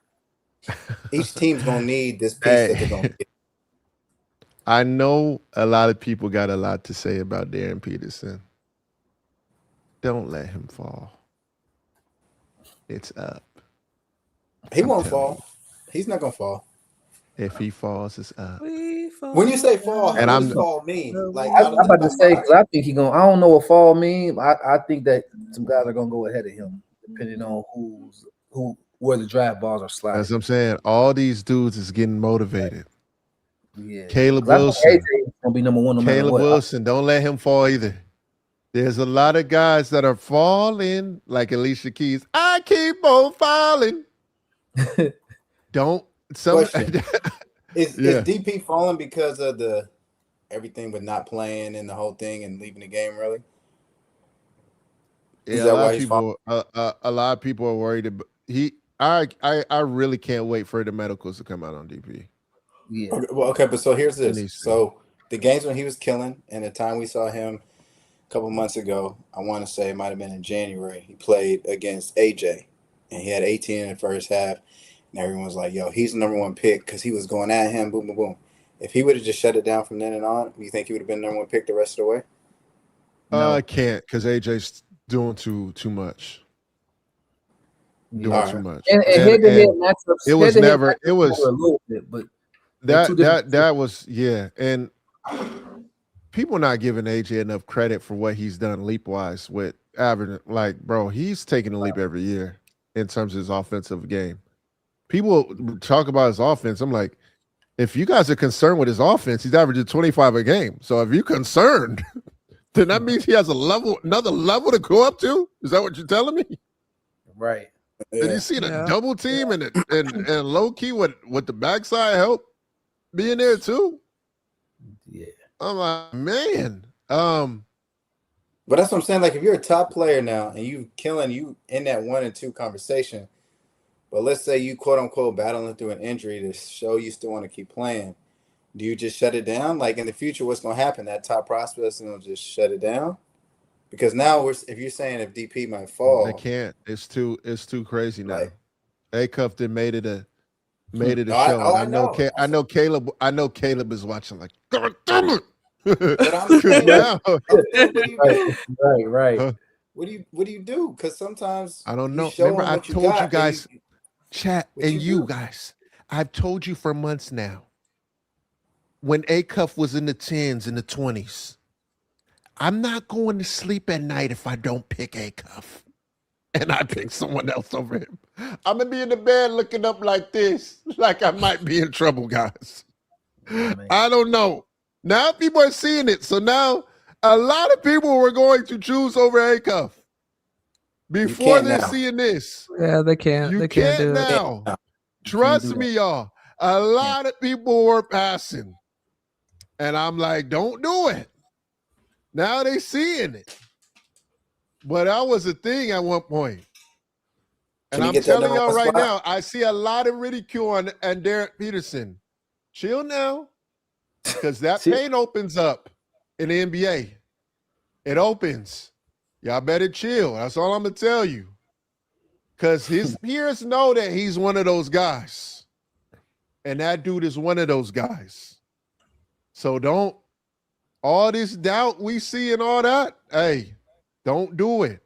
Each team's going to need this piece that they're going to get. I know a lot of people got a lot to say about Darren Peterson. Don't let him fall. It's up. He won't fall. He's not going to fall. If he falls, it's up. When you say fall, and what does fall mean? Like, I'm about to say, because I think he's going to, I don't know what fall means. I think that some guys are going to go ahead of him, depending on where the draft balls are sliding. That's what I'm saying. All these dudes is getting motivated. Yeah. Caleb Wilson. AJ is going to be number 1 no matter Caleb what. Wilson, don't let him fall either. There's a lot of guys that are falling, like Alicia Keys. I keep on falling. Don't. Is DP falling because of everything with not playing and the whole thing and leaving the game early? Yeah, a lot of people are worried about I really can't wait for the medicals to come out on DP. Yeah. Okay, but so here's this. So the games when he was killing, and the time we saw him a couple months ago, I want to say it might have been in January. He played against AJ, and he had 18 in the first half. And everyone's like, yo, he's the number 1 pick because he was going at him, boom, boom, boom. If he would have just shut it down from then and on, you think he would have been number 1 pick the rest of the way? No. I can't, because AJ's doing too much. Doing too much. And head-to-head matchups. It was never. It was a little bit, but that was and people not giving AJ enough credit for what he's done leap-wise with average. Like, bro, he's taking a leap every year in terms of his offensive game. People talk about his offense. I'm like, if you guys are concerned with his offense, he's averaging 25 a game. So if you're concerned, then that means he has another level to go up to. Is that what you're telling me? Right. Did you see the double team and low key with the backside help being there too? Yeah. I'm like, man. But that's what I'm saying. Like, if you're a top player now and you in that 1 and 2 conversation, but let's say you quote unquote battling through an injury to show you still want to keep playing, do you just shut it down? Like in the future, what's going to happen? That top prospect's going to just shut it down? Because now if you're saying if DP might fall, they can't. It's too crazy now. Like, Acuff did made it a show. I know Caleb is watching like, God damn it. But I'm saying, right. What do you do? Because sometimes I don't know. Remember, I've told you guys, chat, and you guys, I've told you for months now. When Acuff was in the 10s and the 20s, I'm not going to sleep at night if I don't pick Acuff and I pick someone else over him. I'm going to be in the bed looking up like this, like I might be in trouble, guys. I don't know. Now people are seeing it. So now a lot of people were going to choose over Acuff before they're seeing this. Yeah, they can't. You they can't do now. it. Trust me, y'all. A lot of people were passing. And I'm like, don't do it. Now they seeing it. But that was a thing at one point. And I'm telling y'all right now, I see a lot of ridicule on Derek Peterson. Chill now. Because that paint opens up in the NBA. It opens. Y'all better chill. That's all I'm going to tell you. Because his peers know that he's one of those guys. And that dude is one of those guys. So don't, all this doubt we see and all that, hey, don't do it.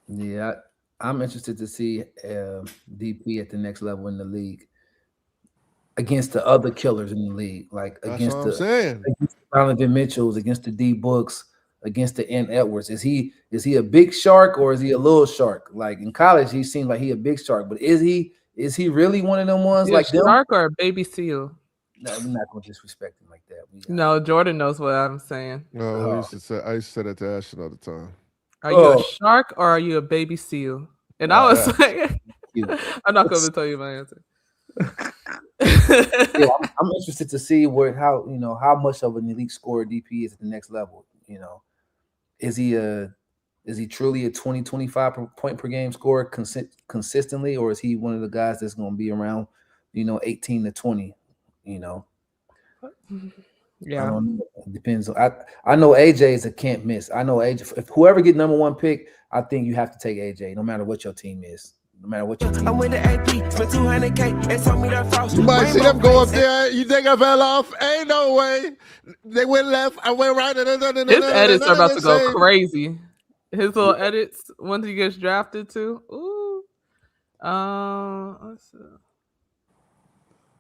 Yeah, I'm interested to see DP at the next level in the league against the other killers in the league, like against the Donovan Mitchells, against the D Books, against the N Edwards. Is he a big shark or is he a little shark? Like in college, he seemed like he a big shark, but is he really one of them ones like a shark or a baby seal? No, we're not going to disrespect him like that. No, Jordan knows what I'm saying. No, I used to say that to Ashton all the time. Are you a shark or are you a baby seal? And I was like, I'm not going to tell you my answer. Yeah, I'm interested to see how much of an elite scorer DP is at the next level. You know, is he truly a 20-25 point per game scorer consistently, or is he one of the guys that's going to be around 18 to 20? Yeah, it depends. I know AJ is a can't miss. I know AJ. If whoever get number 1 pick, I think you have to take AJ, no matter what your team is. No matter what your team. I'm with the AP, spent $200K, and told me that frost. You might see them go up there. You think I fell off? Ain't no way. They went left. I went right. His edits are about to go crazy. His little edits once he gets drafted too. Ooh. Let's see.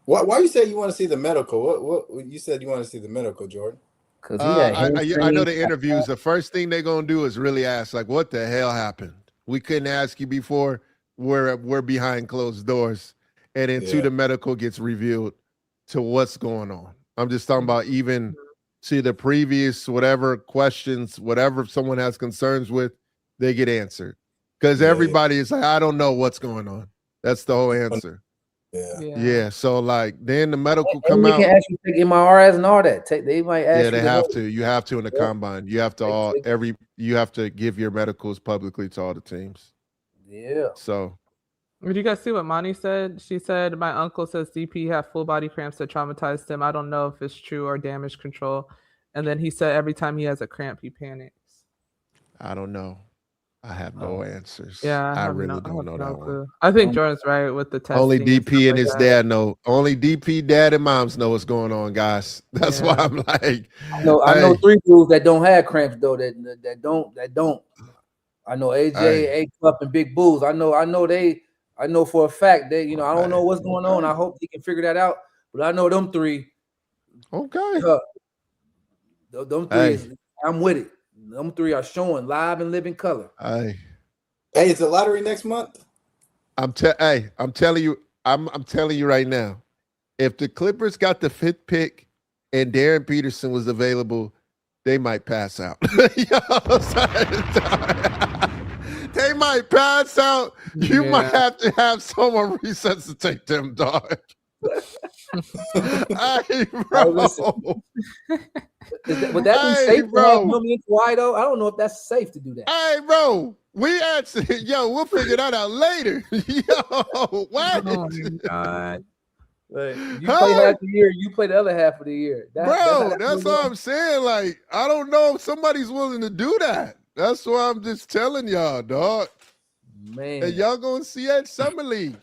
Why you say you want to see the medical? What you said you want to see the medical, Jordan? Because I know the interviews. The first thing they're gonna do is really ask, like, what the hell happened? We couldn't ask you before. We're behind closed doors, and then the medical gets revealed to what's going on. I'm just talking about even see the previous whatever questions, whatever someone has concerns with, they get answered. Because everybody is like, I don't know what's going on. That's the whole answer. Yeah. So like then the medical come out. They can actually take MRIs and all that. They might ask. Yeah, they have to. You have to in the combine. You have to you have to give your medicals publicly to all the teams. Yeah. So did you guys see what Monty said? She said, my uncle says DP had full body cramps that traumatized him. I don't know if it's true or damage control. And then he said every time he has a cramp, he panics. I don't know. I have no answers. Yeah, I really don't know that one. I think Jordan's right with the testing. Only DP and his dad know. Only DP dad and moms know what's going on, guys. That's why I'm like, I know 3 dudes that don't have cramps though. That don't. I know AJ, Acuff, and Big Bulls. I know for a fact that I don't know what's going on. I hope he can figure that out. But I know them 3. Okay. Them 3. I'm with it. Them 3 are showing live and living color. Hey, is the lottery next month? I'm telling you right now. If the Clippers got the 5th pick and Darren Peterson was available, they might pass out. They might pass out. You might have to have someone resuscitate them, dog. Hey, bro. Would that be safe to have him in Kawhi, though? I don't know if that's safe to do that. Hey, bro. We actually, we'll figure that out later. What? Oh, my God. You play half the year, you play the other half of the year. That's what I'm saying. Like, I don't know if somebody's willing to do that. That's why I'm just telling y'all, dog. Man. And y'all gonna see at Summer League.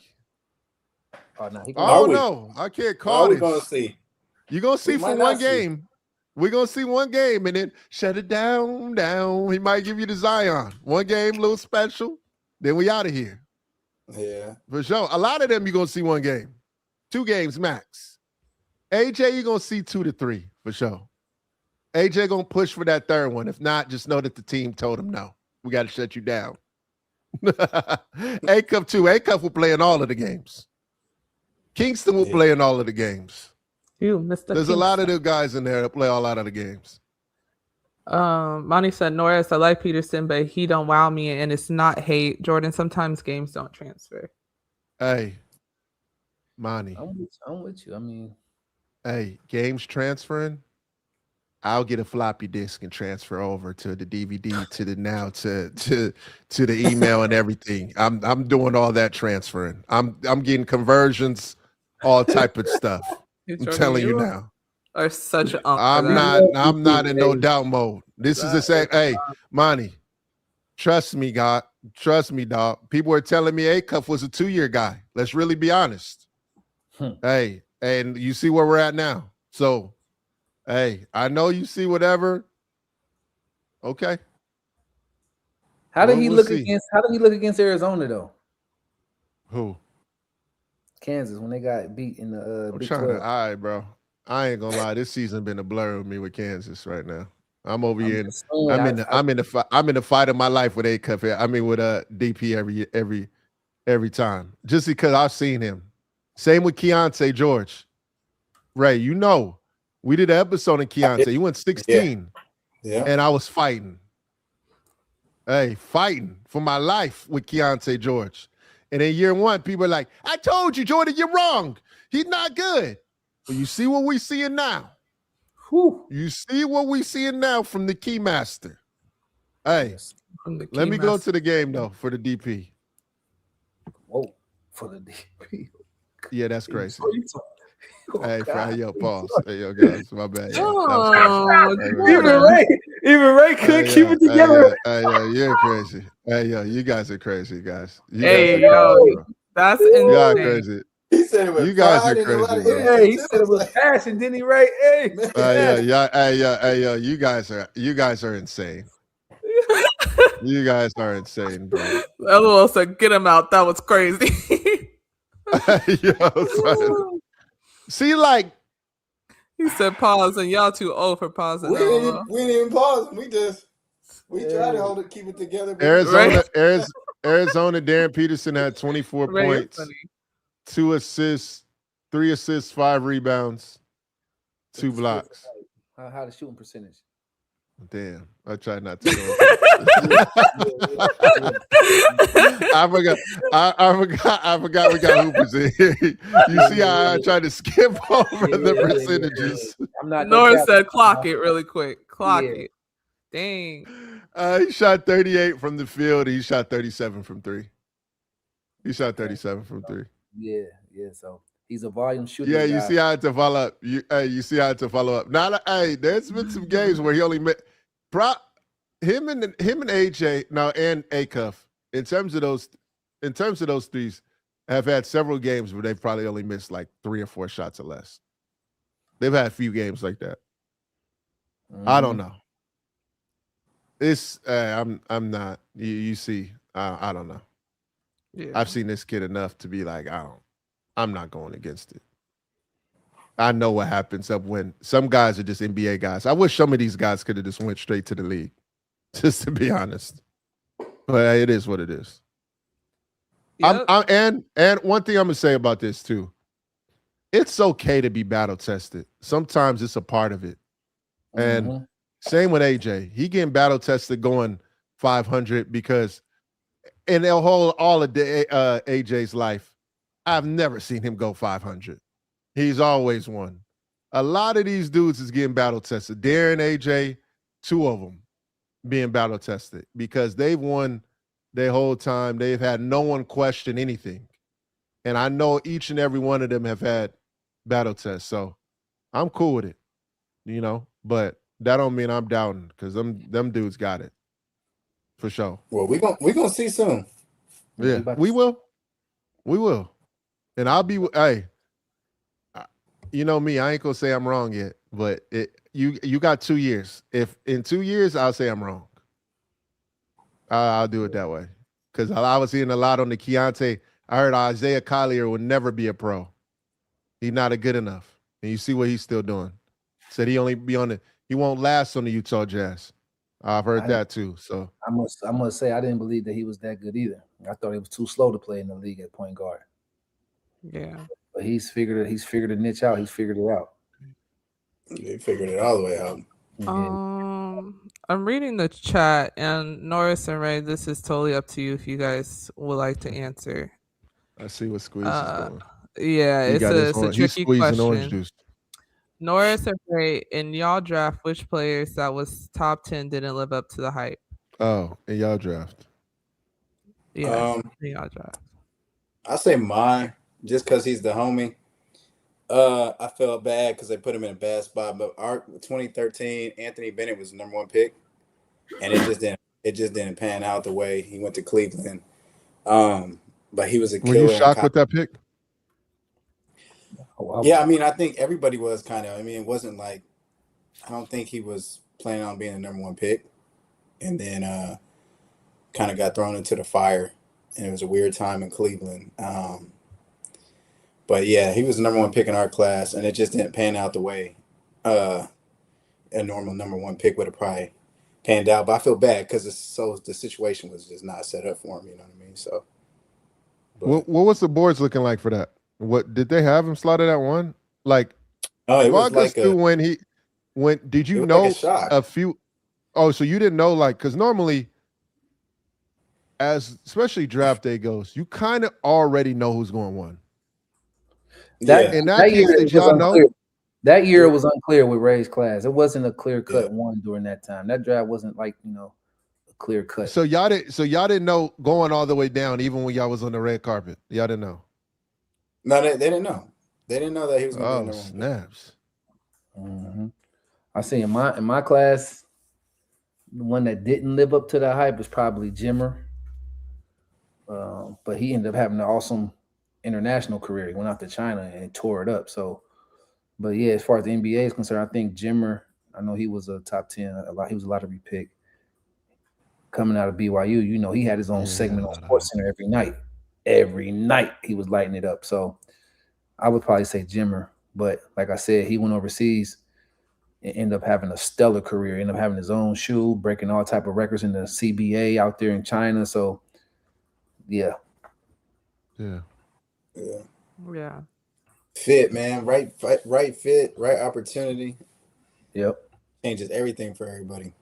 Oh, no, I don't know. I can't call it. Gonna see. You're gonna see for one game. We're gonna see one game and then shut it down. He might give you the Zion. One game, little special. Then we out of here. Yeah. For sure. A lot of them you're gonna see one game. 2 games max. AJ, you're going to see 2 to 3 for sure. AJ going to push for that third one. If not, just know that the team told him no. We got to shut you down. Acuff too. Acuff will play in all of the games. Kingston will play in all of the games. Mr. There's a lot of the guys in there that play all out of the games. Monty said, Norris, I like Peterson, but he don't wow me, and it's not hate. Jordan, sometimes games don't transfer. Hey. Monty. I'm with you. I mean, hey, games transferring, I'll get a floppy disk and transfer over to the DVD, to the now, to the email and everything. I'm doing all that transferring. I'm getting conversions, all type of stuff. I'm telling you now. Are such an I'm not in no doubt mode. This is the same. Hey, Monty, trust me, God. Trust me, dog. People are telling me Acuff was a 2-year guy. Let's really be honest. Hey, and you see where we're at now. So, hey, I know you see whatever. Okay. How did he look against Arizona though? Who? Kansas when they got beat in the Big 12. All right, bro. I ain't gonna lie. This season been a blur with me with Kansas right now. I'm over here. I'm in the fight of my life with Acuff. I mean with DP every time. Just because I've seen him. Same with Keontae George. Ray, we did an episode on Keontae. He went 16. Yeah. And I was fighting. Hey, fighting for my life with Keontae George. And in year 1, people are like, I told you, Jordan, you're wrong. He's not good. But you see what we seeing now. Whew. You see what we seeing now from the Keymaster. Hey, let me go to the game, though, for the DP. Whoa, for the DP. Yeah, that's crazy. Hey, pause. Hey, yo, guys, my bad. Even Ray couldn't keep it together. Hey, you're crazy. Hey, yo, you guys are crazy, guys. That's insane. Y'all crazy. He said it was you guys are crazy. Hey, he said it was passion, didn't he, Ray? Hey, you guys are insane. You guys are insane, bro. LOL said, "Get him out." That was crazy. See, like he said, "Pause," and y'all too old for pausing. We didn't even pause. We tried to keep it together. Arizona, Darren Peterson had 24 points, 2 assists, 3 assists, 5 rebounds, 2 blocks. How the shooting percentage? Damn, I tried not to go. I forgot we got hoopers in here. You see how I tried to skip over the percentages. Norris said, clock it really quick. Clock it. Dang. He shot 38 from the field. He shot 37 from 3. He shot 37 from 3. Yeah. So he's a volume shooter. Yeah, you see how to follow up. You see how to follow up. Now, there's been some games where he only met him and AJ and Acuff. In terms of those threes, have had several games where they've probably only missed like 3 or 4 shots or less. They've had a few games like that. I don't know. It's I'm not. You see, I don't know. Yeah. I've seen this kid enough to be like, I'm not going against it. I know what happens up when some guys are just NBA guys. I wish some of these guys could have just went straight to the league, just to be honest. But it is what it is. Yep. And one thing I'm gonna say about this too, it's okay to be battle tested. Sometimes it's a part of it. And same with AJ. He getting battle tested going 500 because in all of AJ's life, I've never seen him go 500. He's always won. A lot of these dudes is getting battle tested. Darren, AJ, 2 of them being battle tested because they've won their whole time. They've had no one question anything. And I know each and every one of them have had battle tests. So I'm cool with it, but that don't mean I'm doubting because them dudes got it for sure. Well, we gonna see soon. Yeah, we will. And I'll be, hey, you know me, I ain't gonna say I'm wrong yet, but you got 2 years. If in 2 years, I'll say I'm wrong. I'll do it that way. Because I was seeing a lot on the Keontae. I heard Isaiah Collier would never be a pro. He's not a good enough. And you see what he's still doing. Said he only be he won't last on the Utah Jazz. I've heard that too. So I must say I didn't believe that he was that good either. I thought he was too slow to play in the league at point guard. Yeah. But he's figured a niche out. He's figured it out. He figured it all the way out. I'm reading the chat, and Norris and Ray, this is totally up to you if you guys would like to answer. I see what Squeeze is doing. Yeah, it's a tricky question. Orange juice. Norris and Ray, in y'all draft, which players that was top 10 didn't live up to the hype? Oh, in y'all draft. Yeah, in y'all draft. I say mine, just because he's the homie. I felt bad because they put him in a bad spot, but our 2013 Anthony Bennett was the #1 pick, and it just didn't pan out the way he went to Cleveland. But he was a killer. Were you shocked with that pick? Yeah, I mean, I think everybody was kind of. I mean, it wasn't like I don't think he was planning on being the #1 pick, and then kind of got thrown into the fire, and it was a weird time in Cleveland. But yeah, he was the #1 pick in our class, and it just didn't pan out the way a normal #1 pick would have probably panned out. But I feel bad because the situation was just not set up for him. You know what I mean? So, what was the boards looking like for that? What did they have him slotted at 1? Like, it was like did you know like a few? Oh, so you didn't know because normally, especially draft day goes, you kind of already know who's going 1. That year it was unclear with Ray's class. It wasn't a clear cut 1 during that time. That draft wasn't like a clear cut. So y'all didn't know going all the way down, even when y'all was on the red carpet. Y'all didn't know. No, they didn't know. They didn't know that he was going to be snaps. Mm-hmm. I see in my class, the one that didn't live up to the hype was probably Jimmer. But he ended up having an awesome international career. He went out to China and tore it up. So, but yeah, as far as the NBA is concerned, I think Jimmer, I know he was a top 10. He was a lottery pick coming out of BYU. He had his own segment on SportsCenter every night. Every night he was lighting it up. So I would probably say Jimmer. But like I said, he went overseas and ended up having a stellar career. Ended up having his own shoe, breaking all type of records in the CBA out there in China. So yeah. Fit, man. Right fit, right opportunity. Yep. Changes everything for everybody.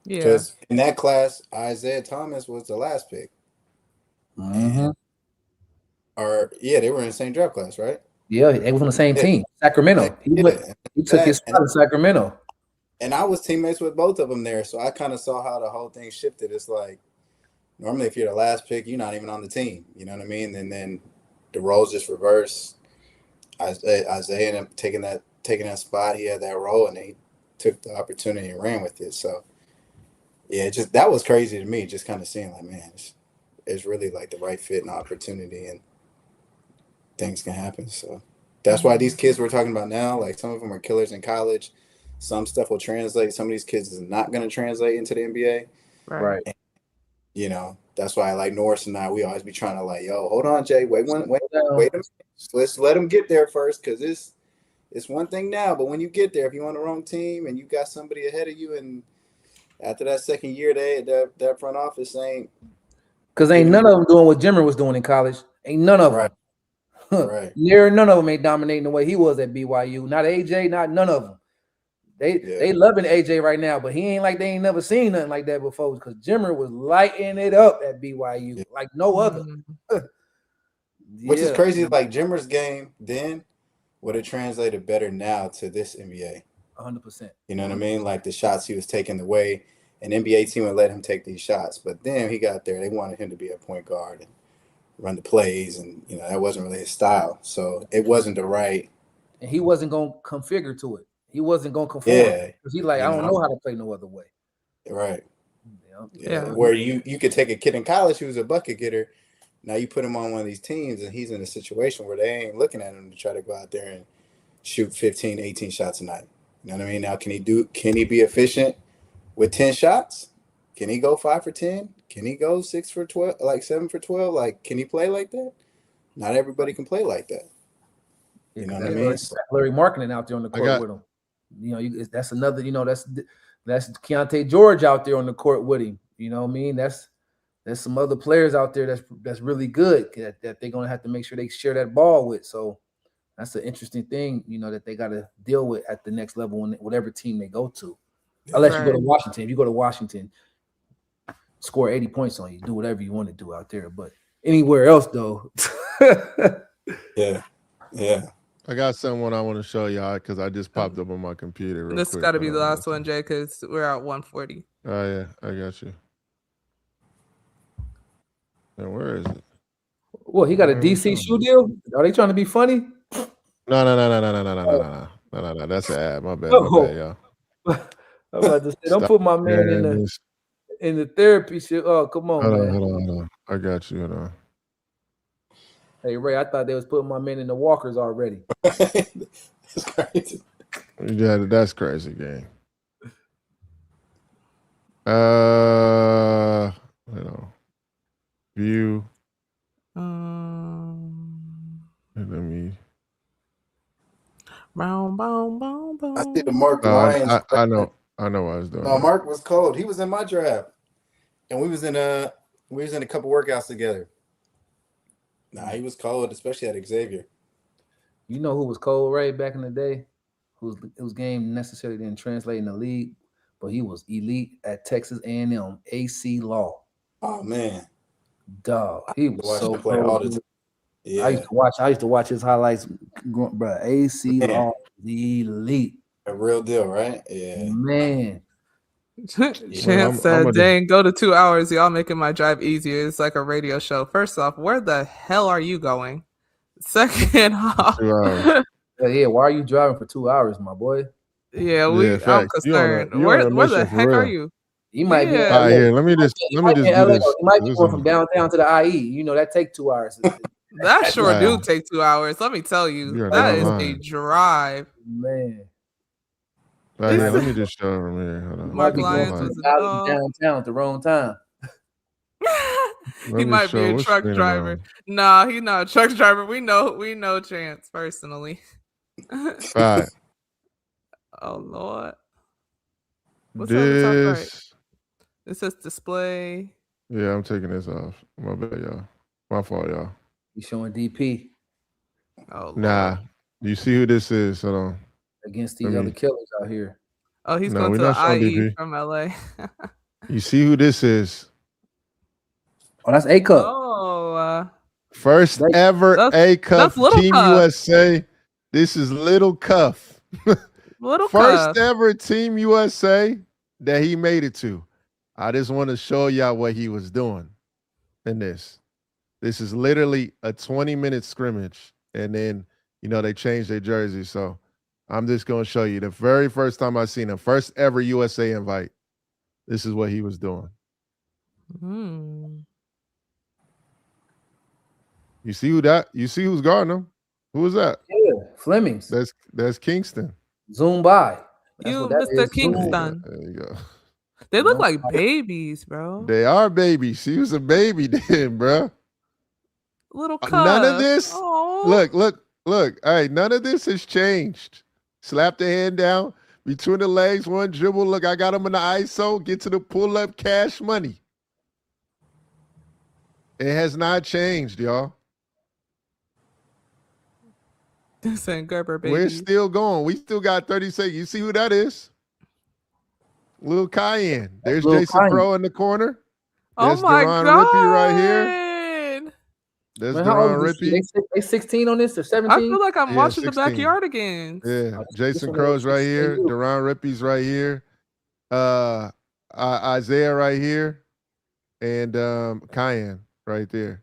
Yeah. Because in that class, Isaiah Thomas was the last pick. Mm-hmm. They were in the same draft class, right? Yeah, they was on the same team. Sacramento. He took his spot in Sacramento. And I was teammates with both of them there, so I kind of saw how the whole thing shifted. It's like normally if you're the last pick, you're not even on the team. You know what I mean? And then the roles just reversed. Isaiah ended up taking that spot. He had that role, and he took the opportunity and ran with it. So yeah, that was crazy to me. Just kind of seeing like, man, it's really like the right fit and opportunity, and things can happen. So that's why these kids we're talking about now, like some of them are killers in college. Some stuff will translate. Some of these kids is not going to translate into the NBA. Right. And, that's why I like Norris and we always be trying to like, yo, hold on, Jay, wait a minute. Let's let them get there first, because it's one thing now, but when you get there, if you're on the wrong team and you got somebody ahead of you, and after that second year, that front office ain't. Because ain't none of them doing what Jimmer was doing in college. Ain't none of them. Right. None of them ain't dominating the way he was at BYU. Not AJ, not none of them. They loving AJ right now, but he ain't like they ain't never seen nothing like that before, because Jimmer was lighting it up at BYU like no other. Which is crazy. Like Jimmer's game then would have translated better now to this NBA. 100%. You know what I mean? Like the shots he was taking away, an NBA team would let him take these shots. But then he got there, they wanted him to be a point guard and run the plays, and that wasn't really his style. So it wasn't the right. And he wasn't gonna configure to it. He wasn't gonna conform. Yeah, because he like, I don't know how to play no other way. Right. Yeah. Where you could take a kid in college who was a bucket getter. Now you put him on one of these teams, and he's in a situation where they ain't looking at him to try to go out there and shoot 15, 18 shots a night. You know what I mean? Now, can he be efficient with 10 shots? Can he go 5 for 10? Can he go 6 for 12, like 7 for 12? Like, can he play like that? Not everybody can play like that. You know what I mean? Larry Markkinen out there on the court with him. That's another, that's Keontae George out there on the court with him. You know what I mean? There's some other players out there that's really good that they're gonna have to make sure they share that ball with. So that's an interesting thing, that they got to deal with at the next level in whatever team they go to. Unless you go to Washington. If you go to Washington, score 80 points on you, do whatever you want to do out there. But anywhere else, though. Yeah. I got someone I want to show y'all because I just popped up on my computer. This got to be the last one, Jay, because we're at 140. Oh, yeah. I got you. And where is it? Well, he got a DC shoe deal? Are they trying to be funny? No. That's an ad. My bad, y'all. I'm about to say, don't put my man in the therapy shit. Oh, come on, man. Hold on. I got you. Hold on. Hey, Ray, I thought they was putting my man in the walkers already. That's crazy. Yeah, that's crazy, gang. View. Let me. I see the Mark Lyons. I know what I was doing. No, Mark was cold. He was in my draft, and we was in a couple workouts together. Nah, he was cold, especially at Xavier. You know who was cold, Ray, back in the day? Whose game necessarily didn't translate in the league, but he was elite at Texas A&M, AC Law. Oh man, dog, he was so play all the time. Yeah. I used to watch his highlights, bro. AC Law, elite. A real deal, right? Yeah, man. Chance said, dang, go to 2 hours. Y'all making my drive easier. It's like a radio show. First off, where the hell are you going? Second off, yeah, why are you driving for 2 hours, my boy? Yeah, I'm concerned. Where the heck are you? He might be. Here, let me just do this. He might be going from downtown to the IE. That take 2 hours. That sure do take 2 hours. Let me tell you, that is a drive, man. Right here, let me just show him here. Mark Lyons was downtown at the wrong time. He might be a truck driver. Nah, he's not a truck driver. We know Chance personally. Right. Oh Lord. What's on the top right? It says display. Yeah, I'm taking this off. My bad, y'all. My fault, y'all. You showing DP? Oh nah. You see who this is? Hold on. Against these other killers out here. Oh, he's going to the IE from LA. You see who this is? Oh, that's Acuff. Oh, first ever Acuff Team Cuff. USA. This is Little Cuff. First ever Team USA that he made it to. I just want to show y'all what he was doing in this. This is literally a 20-minute scrimmage, and then they changed their jersey. So I'm just gonna show you the very first time I seen him, first ever USA invite. This is what he was doing. You see who's guarding him? Who was that? Yeah, Flemings. That's Kingston. Zoom by. Mr. Kingston. There you go. They look like babies, bro. They are babies. She was a baby then, bro. Little Cuff. None of this. Aww. Look. All right, none of this has changed. Slap the hand down between the legs, one dribble. Look, I got him in the ISO. Get to the pull-up cash money. It has not changed, y'all. This ain't Gerber, baby. We're still going. We still got 30 seconds. You see who that is? Little Cayden. There's Jason Pro in the corner. Oh There's my Deron God. Rippey right here. There's Man, how old Deron is this? Rippey. They 16 on this or 17? I feel like I'm watching 16. the backyard again. Yeah, Jason one Crow's is right here. you. Deron Rippey's right here. Isaiah right here, and Cayden right there.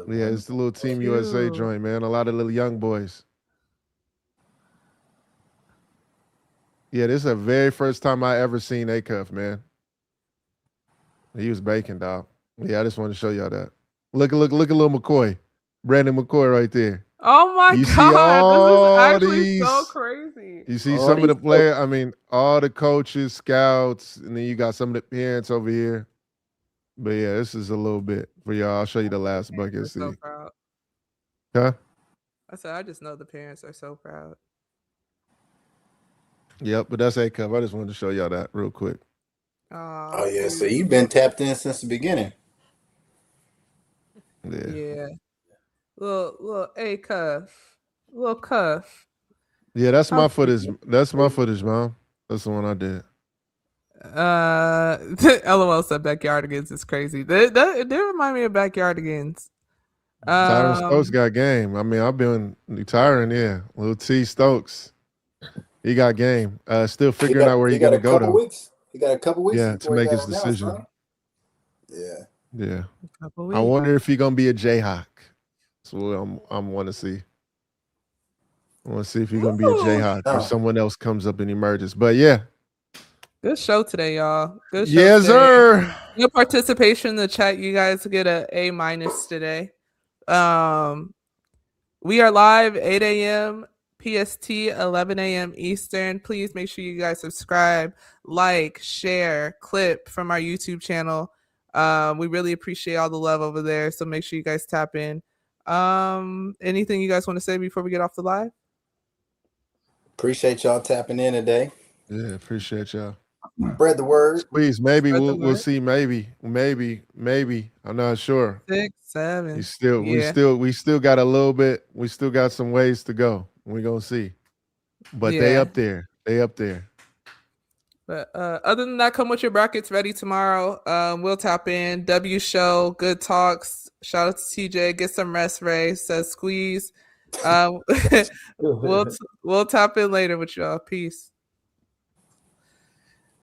Yeah, it's the little Team USA joint, man. A lot of little young boys. Yeah, this is the very first time I ever seen Acuff, man. He was baking, dog. Yeah, I just wanted to show y'all that. Look at little McCoy. Brandon McCoy right there. Oh my You see God, this is actually these, so crazy. You see some of the players, I mean, all the coaches, scouts, and then you got some of the parents over here. But yeah, this is a little bit for y'all. I'll show you the last bucket. See. So proud. Huh? I said, I just know the parents are so proud. Yep, but that's Acuff. I just wanted to show y'all that real quick. Oh yeah, so you've been tapped in since the beginning. Yeah. Little Acuff. Little Cuff. Yeah, that's my footage. That's my footage, Mom. That's the one I did. LOL said backyardigans is crazy. They remind me of backyardigans. Tyron Stokes got game. I mean, I've been Tyron, yeah. Little T Stokes. He got game. Still figuring out where he's gonna go though. He got a couple weeks. Yeah, to make his decision. Huh? Yeah. I wonder if he's gonna be a Jayhawk. That's what I'm want to see. I want to see if he's gonna be a Jayhawk or someone else comes up and emerges. But yeah. Good show today, y'all. Good show. Yes, today. sir. Good participation in the chat. You guys get a A- today. We are live 8 a.m. PST, 11 a.m. Eastern. Please make sure you guys subscribe, like, share, clip from our YouTube channel. We really appreciate all the love over there. So make sure you guys tap in. Anything you guys want to say before we get off the live? Appreciate y'all tapping in today. Yeah, appreciate y'all. Spread the word. Please, maybe we'll see. Maybe. I'm not sure. 6, 7. We still got a little bit. We still got some ways to go. We're gonna see. But they up there. But other than that, come with your brackets ready tomorrow. We'll tap in. W show, good talks. Shout out to TJ. Get some rest, Ray. Says squeeze. We'll tap in later with y'all. Peace.